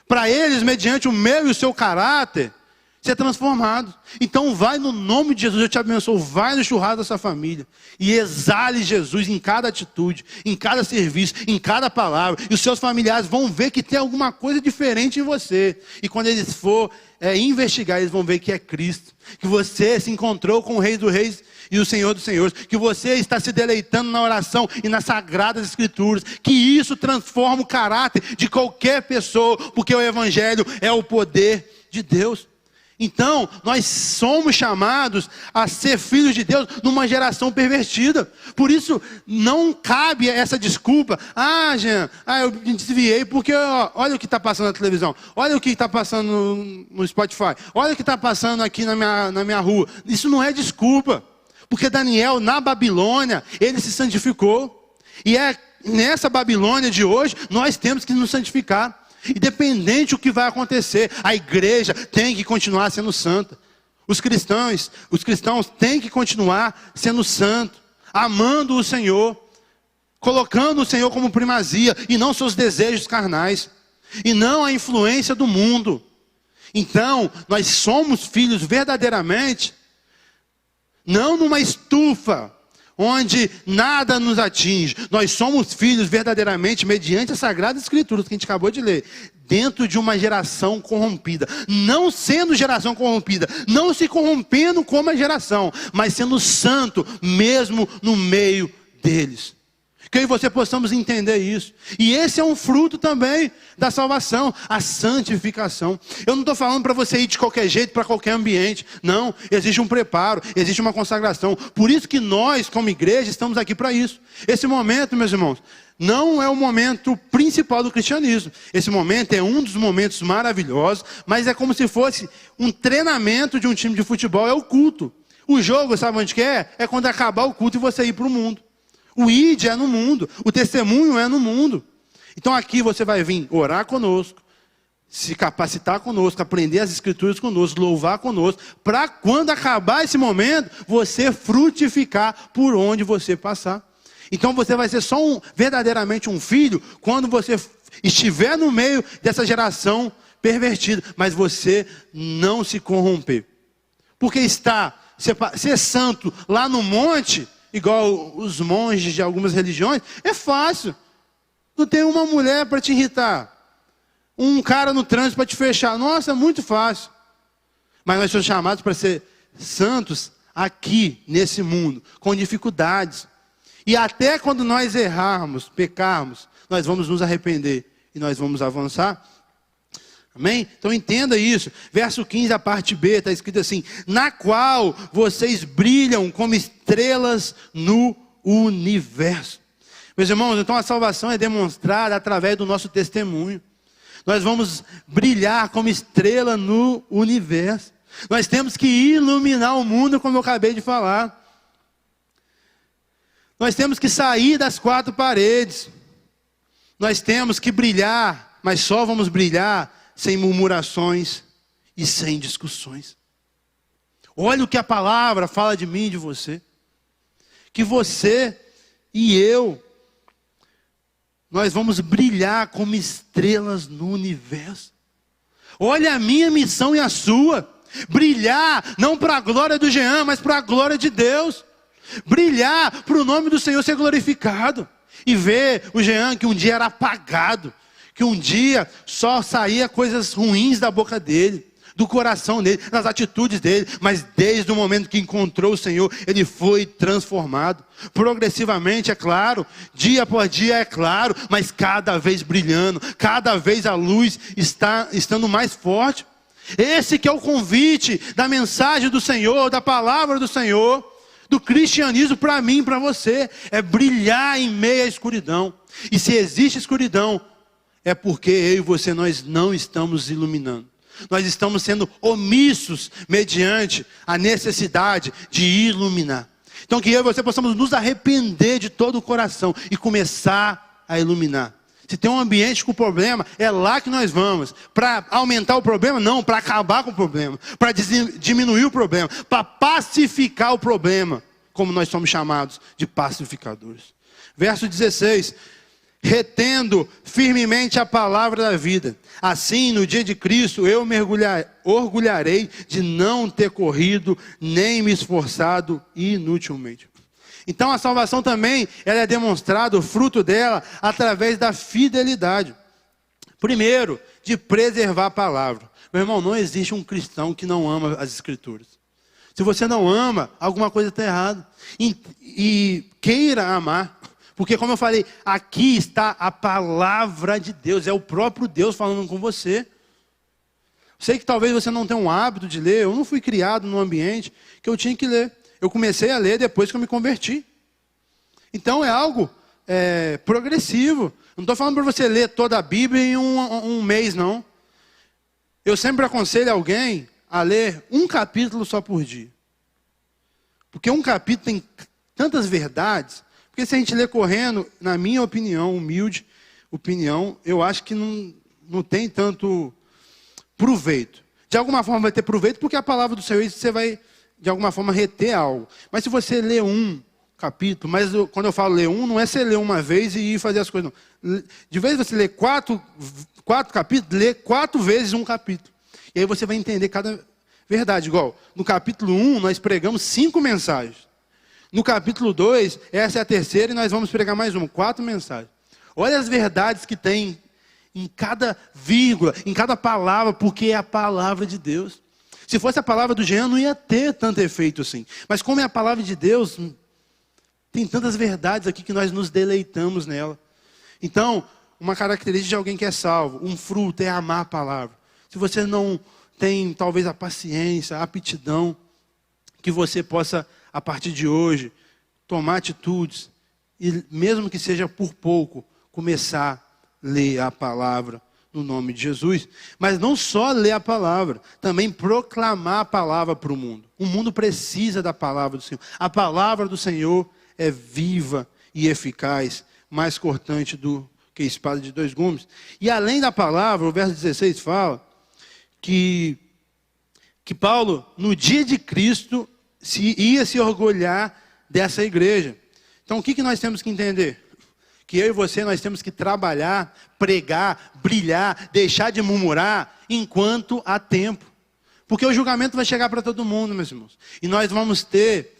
Para eles, mediante o meu e o seu caráter, ser transformados. Então vai no nome de Jesus, eu te abençoo, vai no churrasco dessa família e exale Jesus em cada atitude, em cada serviço, em cada palavra, e os seus familiares vão ver que tem alguma coisa diferente em você, e quando eles for investigar, eles vão ver que é Cristo, que você se encontrou com o Rei dos Reis e o Senhor dos Senhores, que você está se deleitando na oração e nas sagradas escrituras, que isso transforma o caráter de qualquer pessoa, porque o Evangelho é o poder de Deus. Então, nós somos chamados a ser filhos de Deus numa geração pervertida. Por isso, não cabe essa desculpa. Jean, eu me desviei porque olha o que está passando na televisão. Olha o que está passando no Spotify. Olha o que está passando aqui na minha rua. Isso não é desculpa. Porque Daniel, na Babilônia, ele se santificou. E é nessa Babilônia de hoje, nós temos que nos santificar. Independente do que vai acontecer, a igreja tem que continuar sendo santa. Os cristãos têm que continuar sendo santos, amando o Senhor, colocando o Senhor como primazia, e não seus desejos carnais, e não a influência do mundo. Então, nós somos filhos verdadeiramente, não numa estufa, onde nada nos atinge. Nós somos filhos verdadeiramente mediante as sagradas escrituras que a gente acabou de ler, dentro de uma geração corrompida, não sendo geração corrompida, não se corrompendo como a geração, mas sendo santo mesmo no meio deles. Que eu e você possamos entender isso. E esse é um fruto também da salvação, a santificação. Eu não estou falando para você ir de qualquer jeito, para qualquer ambiente. Não, existe um preparo, existe uma consagração. Por isso que nós, como igreja, estamos aqui para isso. Esse momento, meus irmãos, não é o momento principal do cristianismo. Esse momento é um dos momentos maravilhosos, mas é como se fosse um treinamento de um time de futebol, é o culto. O jogo, sabe onde que é? É quando acabar o culto e você ir para o mundo. O ID é no mundo, o testemunho é no mundo. Então aqui você vai vir orar conosco, se capacitar conosco, aprender as escrituras conosco, louvar conosco, para quando acabar esse momento, você frutificar por onde você passar. Então você vai ser só verdadeiramente um filho, quando você estiver no meio dessa geração pervertida, mas você não se corromper. Porque ser santo lá no monte, igual os monges de algumas religiões, é fácil. Não tem uma mulher para te irritar, um cara no trânsito para te fechar. Nossa, é muito fácil. Mas nós somos chamados para ser santos aqui, nesse mundo, com dificuldades. E até quando nós errarmos, pecarmos, nós vamos nos arrepender e nós vamos avançar. Amém? Então entenda isso. Verso 15, a parte B, está escrito assim: na qual vocês brilham como estrelas no universo. Meus irmãos, então a salvação é demonstrada através do nosso testemunho. Nós vamos brilhar como estrela no universo. Nós temos que iluminar o mundo, como eu acabei de falar. Nós temos que sair das quatro paredes. Nós temos que brilhar, mas só vamos brilhar sem murmurações e sem discussões. Olha o que a palavra fala de mim e de você. Que você e eu, nós vamos brilhar como estrelas no universo. Olha a minha missão e a sua. Brilhar não para a glória do Jean, mas para a glória de Deus. Brilhar para o nome do Senhor ser glorificado. E ver o Jean que um dia era apagado, que um dia só saía coisas ruins da boca dele, do coração dele, das atitudes dele, mas desde o momento que encontrou o Senhor, ele foi transformado, progressivamente, é claro, dia por dia, é claro, mas cada vez brilhando, cada vez a luz estando mais forte. Esse que é o convite da mensagem do Senhor, da palavra do Senhor, do cristianismo para mim e para você, é brilhar em meio à escuridão. E se existe escuridão, é porque eu e você, nós não estamos iluminando. Nós estamos sendo omissos mediante a necessidade de iluminar. Então que eu e você possamos nos arrepender de todo o coração e começar a iluminar. Se tem um ambiente com problema, é lá que nós vamos. Para aumentar o problema? Não, para acabar com o problema. Para diminuir o problema. Para pacificar o problema. Como nós somos chamados de pacificadores. Verso 16. Retendo firmemente a palavra da vida. Assim, no dia de Cristo, eu me orgulharei de não ter corrido, nem me esforçado inutilmente. Então a salvação também, ela é demonstrada, o fruto dela, através da fidelidade. Primeiro, de preservar a palavra. Meu irmão, não existe um cristão que não ama as Escrituras. Se você não ama, alguma coisa está errada. E queira amar. Porque como eu falei, aqui está a palavra de Deus. É o próprio Deus falando com você. Sei que talvez você não tenha um hábito de ler. Eu não fui criado num ambiente que eu tinha que ler. Eu comecei a ler depois que eu me converti. Então é algo progressivo. Não estou falando para você ler toda a Bíblia em um mês, não. Eu sempre aconselho alguém a ler um capítulo só por dia. Porque um capítulo tem tantas verdades. Porque se a gente ler correndo, na minha opinião, humilde opinião, eu acho que não tem tanto proveito. De alguma forma vai ter proveito, porque a palavra do Senhor, você vai, de alguma forma, reter algo. Mas se você ler um capítulo, mas quando eu falo ler um, não é você ler uma vez e ir fazer as coisas, não. De vez em você ler quatro capítulos, lê 4 vezes um capítulo. E aí você vai entender cada verdade. Igual, no capítulo 1, nós pregamos 5 mensagens. No capítulo 2, essa é a terceira e nós vamos pregar mais uma, 4 mensagens. Olha as verdades que tem em cada vírgula, em cada palavra, porque é a palavra de Deus. Se fosse a palavra do Jean, não ia ter tanto efeito assim. Mas como é a palavra de Deus, tem tantas verdades aqui que nós nos deleitamos nela. Então, uma característica de alguém que é salvo, um fruto é amar a palavra. Se você não tem talvez a paciência, a aptidão, que você possa, a partir de hoje, tomar atitudes, e mesmo que seja por pouco, começar a ler a palavra no nome de Jesus. Mas não só ler a palavra, também proclamar a palavra para o mundo. O mundo precisa da palavra do Senhor. A palavra do Senhor é viva e eficaz, mais cortante do que espada de 2 gumes. E além da palavra, o verso 16 fala que Paulo, no dia de Cristo, ia se orgulhar dessa igreja. Então o que nós temos que entender? Que eu e você, nós temos que trabalhar, pregar, brilhar, deixar de murmurar, enquanto há tempo. Porque o julgamento vai chegar para todo mundo, meus irmãos. E nós vamos ter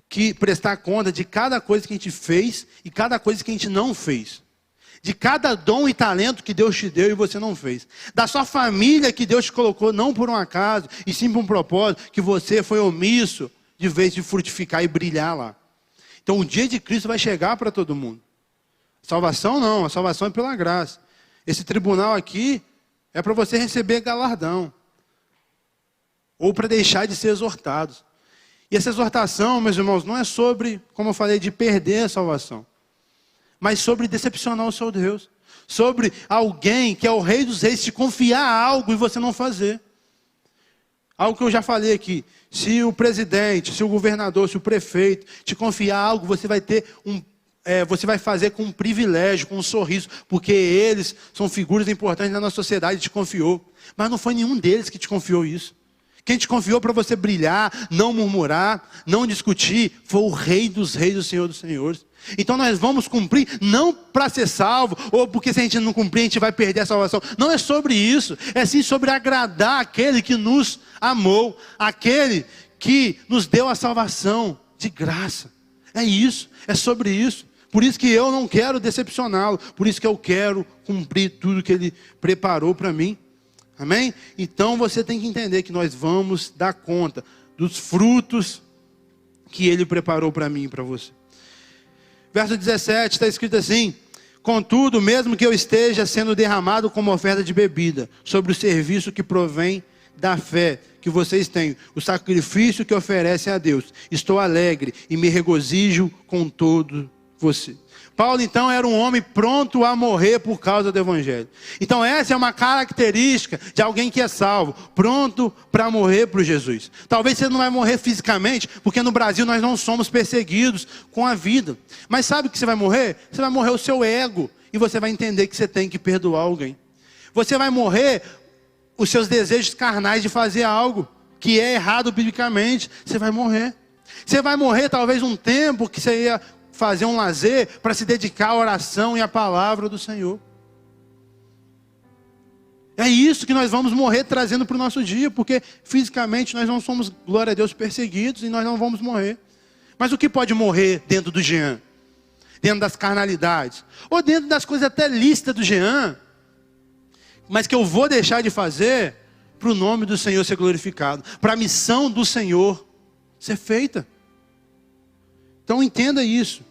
que prestar conta de cada coisa que a gente fez e cada coisa que a gente não fez. De cada dom e talento que Deus te deu e você não fez. Da sua família que Deus te colocou, não por um acaso, e sim por um propósito, que você foi omisso, de vez de frutificar e brilhar lá. Então o dia de Cristo vai chegar para todo mundo. Salvação não, a salvação é pela graça. Esse tribunal aqui é para você receber galardão. Ou para deixar de ser exortados. E essa exortação, meus irmãos, não é sobre, como eu falei, de perder a salvação. Mas sobre decepcionar o seu Deus. Sobre alguém que é o Rei dos Reis, te confiar algo e você não fazer. Algo que eu já falei aqui. Se o presidente, se o governador, se o prefeito te confiar algo, você vai ter você vai fazer com um privilégio, com um sorriso, porque eles são figuras importantes na nossa sociedade e te confiou. Mas não foi nenhum deles que te confiou isso. Quem te confiou para você brilhar, não murmurar, não discutir, foi o Rei dos Reis, o Senhor dos Senhores. Então nós vamos cumprir, não para ser salvo, ou porque se a gente não cumprir, a gente vai perder a salvação. Não é sobre isso, é sim sobre agradar aquele que nos amou, aquele que nos deu a salvação de graça. É isso, é sobre isso. Por isso que eu não quero decepcioná-lo, por isso que eu quero cumprir tudo que ele preparou para mim. Amém? Então você tem que entender que nós vamos dar conta dos frutos que ele preparou para mim e para você. Verso 17 está escrito assim: contudo, mesmo que eu esteja sendo derramado como oferta de bebida, sobre o serviço que provém da fé que vocês têm, o sacrifício que oferecem a Deus, estou alegre e me regozijo com todo você. Paulo, então, era um homem pronto a morrer por causa do Evangelho. Então, essa é uma característica de alguém que é salvo, pronto para morrer por Jesus. Talvez você não vai morrer fisicamente, porque no Brasil nós não somos perseguidos com a vida. Mas sabe o que você vai morrer? Você vai morrer o seu ego, e você vai entender que você tem que perdoar alguém. Você vai morrer os seus desejos carnais de fazer algo que é errado biblicamente. Você vai morrer. Você vai morrer talvez um tempo que você ia fazer um lazer para se dedicar à oração e à palavra do Senhor. É isso que nós vamos morrer trazendo para o nosso dia, porque fisicamente nós não somos, glória a Deus, perseguidos e nós não vamos morrer. Mas o que pode morrer dentro do Jean? Dentro das carnalidades? Ou dentro das coisas até lícitas do Jean, mas que eu vou deixar de fazer para o nome do Senhor ser glorificado, para a missão do Senhor ser feita. Então entenda isso.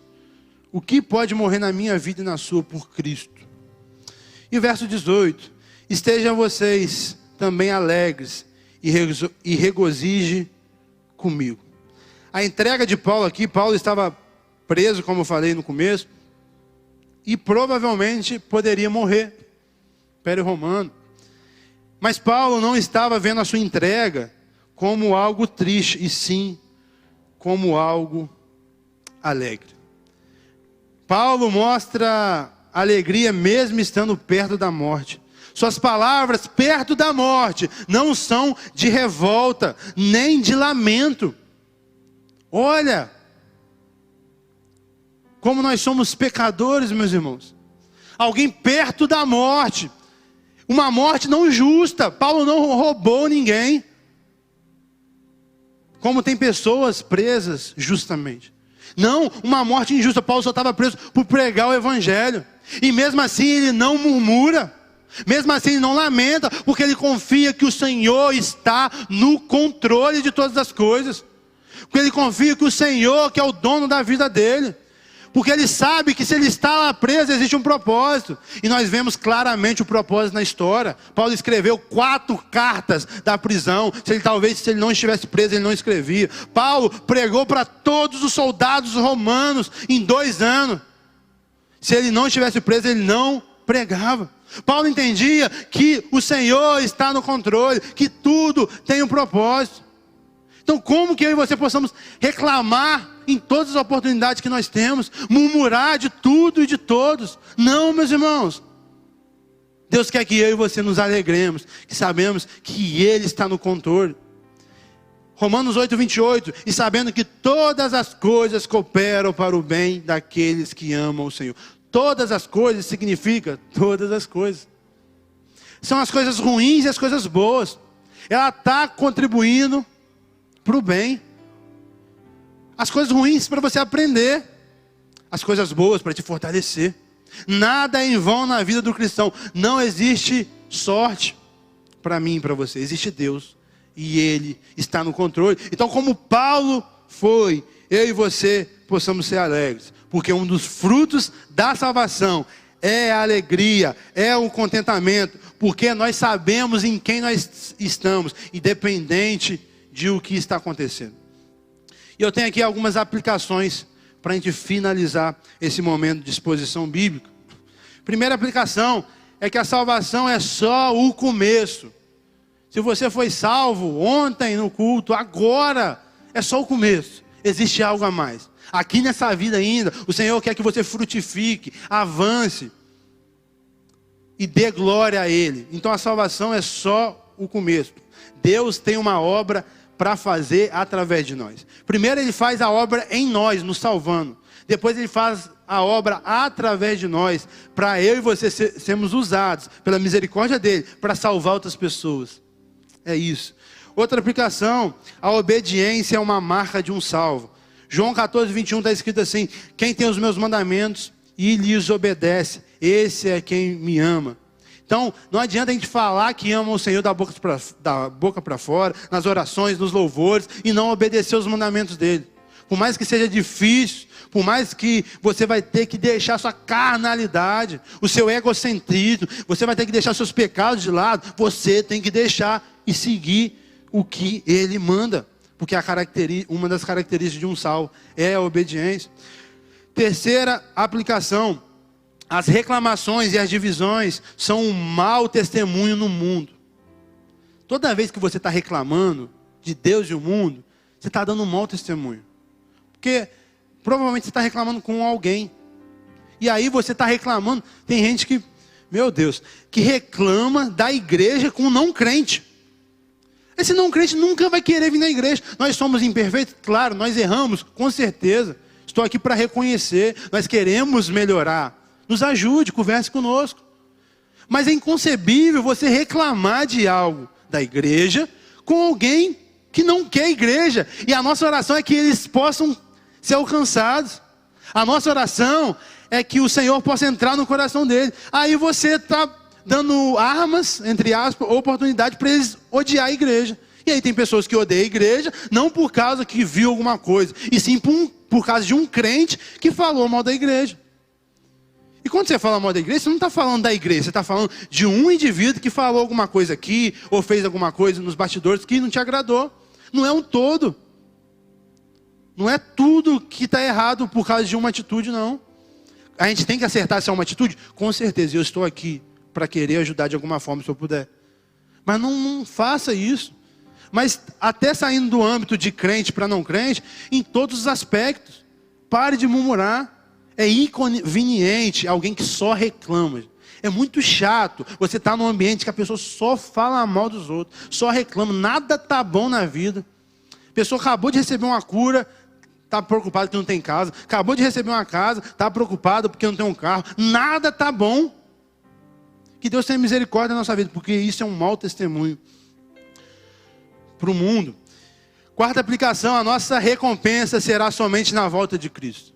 O que pode morrer na minha vida e na sua por Cristo? E o verso 18. Estejam vocês também alegres e regozije comigo. A entrega de Paulo aqui, Paulo estava preso, como eu falei no começo, e provavelmente poderia morrer. Império Romano. Mas Paulo não estava vendo a sua entrega como algo triste, e sim como algo alegre. Paulo mostra alegria mesmo estando perto da morte. Suas palavras perto da morte não são de revolta, nem de lamento. Olha, como nós somos pecadores, meus irmãos. Alguém perto da morte, uma morte não justa. Paulo não roubou ninguém. Como tem pessoas presas justamente. Não, uma morte injusta. Paulo só estava preso por pregar o Evangelho. E mesmo assim ele não murmura. Mesmo assim ele não lamenta. Porque ele confia que o Senhor está no controle de todas as coisas. Porque ele confia que o Senhor que é o dono da vida dele. Porque ele sabe que se ele está lá preso, existe um propósito. E nós vemos claramente o propósito na história. Paulo escreveu 4 cartas da prisão. Se ele não estivesse preso, ele não escrevia. Paulo pregou para todos os soldados romanos em 2 anos. Se ele não estivesse preso, ele não pregava. Paulo entendia que o Senhor está no controle, que tudo tem um propósito. Então como que eu e você possamos reclamar em todas as oportunidades que nós temos, murmurar de tudo e de todos? Não, meus irmãos. Deus quer que eu e você nos alegremos, que sabemos que Ele está no controle. Romanos 8, 28, e sabendo que todas as coisas cooperam para o bem daqueles que amam o Senhor. Todas as coisas significa todas as coisas. São as coisas ruins e as coisas boas. Ela está contribuindo para o bem. As coisas ruins para você aprender, as coisas boas para te fortalecer. Nada é em vão na vida do cristão. Não existe sorte para mim e para você. Existe Deus e Ele está no controle. Então como Paulo foi, eu e você possamos ser alegres. Porque um dos frutos da salvação é a alegria, é o contentamento. Porque nós sabemos em quem nós estamos, independente de o que está acontecendo. E eu tenho aqui algumas aplicações para a gente finalizar esse momento de exposição bíblica. Primeira aplicação é que a salvação é só o começo. Se você foi salvo ontem no culto, agora é só o começo. Existe algo a mais. Aqui nessa vida ainda, o Senhor quer que você frutifique, avance e dê glória a Ele. Então a salvação é só o começo. Deus tem uma obra para fazer através de nós. Primeiro Ele faz a obra em nós, nos salvando. Depois Ele faz a obra através de nós, para eu e você sermos usados pela misericórdia dEle, para salvar outras pessoas. É isso. Outra aplicação, a obediência é uma marca de um salvo. João 14, 21 está escrito assim: quem tem os meus mandamentos e lhes obedece, esse é quem me ama. Então, não adianta a gente falar que ama o Senhor da boca para fora, nas orações, nos louvores, e não obedecer os mandamentos dEle. Por mais que seja difícil, por mais que você vai ter que deixar sua carnalidade, o seu egocentrismo, você vai ter que deixar seus pecados de lado, você tem que deixar e seguir o que Ele manda. Porque uma das características de um salvo é a obediência. Terceira aplicação: as reclamações e as divisões são um mau testemunho no mundo. Toda vez que você está reclamando de Deus e o mundo, você está dando um mau testemunho. Porque provavelmente você está reclamando com alguém. E aí você está reclamando. Tem gente que, meu Deus, que reclama da igreja com um não crente. Esse não crente nunca vai querer vir na igreja. Nós somos imperfeitos? Claro, nós erramos, com certeza. Estou aqui para reconhecer. Nós queremos melhorar. Nos ajude, converse conosco. Mas é inconcebível você reclamar de algo da igreja com alguém que não quer a igreja. E a nossa oração é que eles possam ser alcançados. A nossa oração é que o Senhor possa entrar no coração deles. Aí você está dando armas, entre aspas, oportunidade para eles odiar a igreja. E aí tem pessoas que odeiam a igreja, não por causa que viu alguma coisa, e sim por causa de um crente que falou mal da igreja. E quando você fala mal da igreja, você não está falando da igreja, você está falando de um indivíduo que falou alguma coisa aqui, ou fez alguma coisa nos bastidores que não te agradou. Não é um todo. Não é tudo que está errado por causa de uma atitude, não. A gente tem que acertar se é uma atitude? Com certeza, eu estou aqui para querer ajudar de alguma forma, se eu puder. Mas não faça isso. Mas até saindo do âmbito de crente para não crente, em todos os aspectos. Pare de murmurar. É inconveniente alguém que só reclama. É muito chato você estar num ambiente que a pessoa só fala mal dos outros, só reclama, nada tá bom na vida. A pessoa acabou de receber uma cura, está preocupado que não tem casa. Acabou de receber uma casa, está preocupado porque não tem um carro. Nada tá bom. Que Deus tenha misericórdia na nossa vida, porque isso é um mau testemunho para o mundo. Quarta aplicação: a nossa recompensa será somente na volta de Cristo.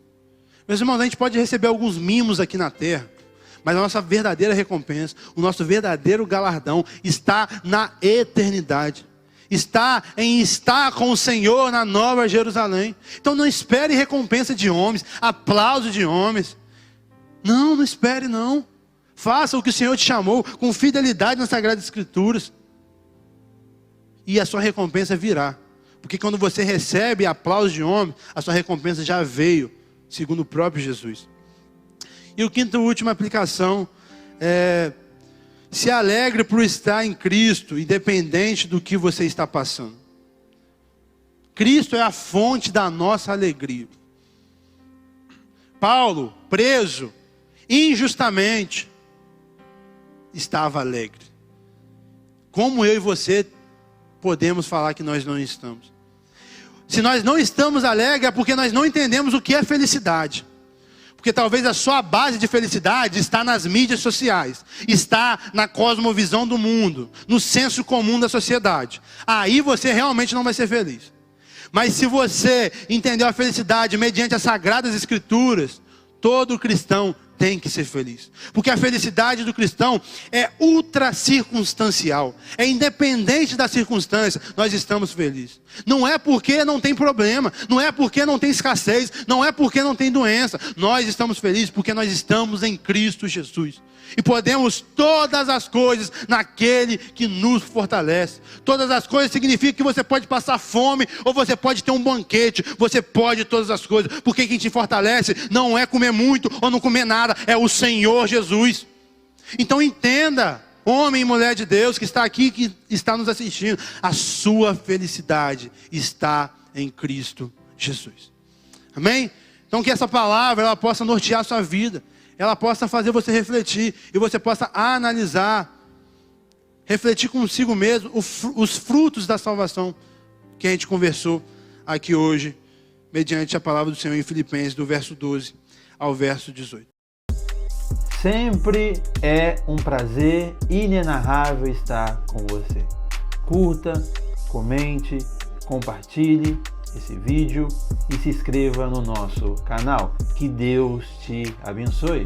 Meus irmãos, a gente pode receber alguns mimos aqui na terra, mas a nossa verdadeira recompensa, o nosso verdadeiro galardão está na eternidade. Está em estar com o Senhor na Nova Jerusalém. Então não espere recompensa de homens, aplauso de homens. Não espere não. Faça o que o Senhor te chamou com fidelidade nas Sagradas Escrituras. E a sua recompensa virá. Porque quando você recebe aplauso de homem, a sua recompensa já veio, segundo o próprio Jesus. E o quinto e última aplicação é: se alegre por estar em Cristo, independente do que você está passando. Cristo é a fonte da nossa alegria. Paulo, preso, injustamente, estava alegre. Como eu e você podemos falar que nós não estamos? Se nós não estamos alegres é porque nós não entendemos o que é felicidade. Porque talvez a sua base de felicidade está nas mídias sociais, está na cosmovisão do mundo, no senso comum da sociedade. Aí você realmente não vai ser feliz. Mas se você entendeu a felicidade mediante as Sagradas Escrituras, todo cristão tem que ser feliz. Porque a felicidade do cristão é ultra circunstancial. É independente da circunstância, nós estamos felizes. Não é porque não tem problema, não é porque não tem escassez, não é porque não tem doença. Nós estamos felizes porque nós estamos em Cristo Jesus. E podemos todas as coisas naquele que nos fortalece. Todas as coisas significa que você pode passar fome ou você pode ter um banquete. Você pode todas as coisas. Porque quem te fortalece não é comer muito ou não comer nada. É o Senhor Jesus. Então entenda, homem e mulher de Deus que está aqui, que está nos assistindo. A sua felicidade está em Cristo Jesus. Amém? Então que essa palavra ela possa nortear a sua vida. Ela possa fazer você refletir e você possa analisar, refletir consigo mesmo os frutos da salvação que a gente conversou aqui hoje, mediante a palavra do Senhor em Filipenses, do verso 12 ao verso 18. Sempre é um prazer inenarrável estar com você. Curta, comente, compartilhe esse vídeo e se inscreva no nosso canal. Que Deus te abençoe.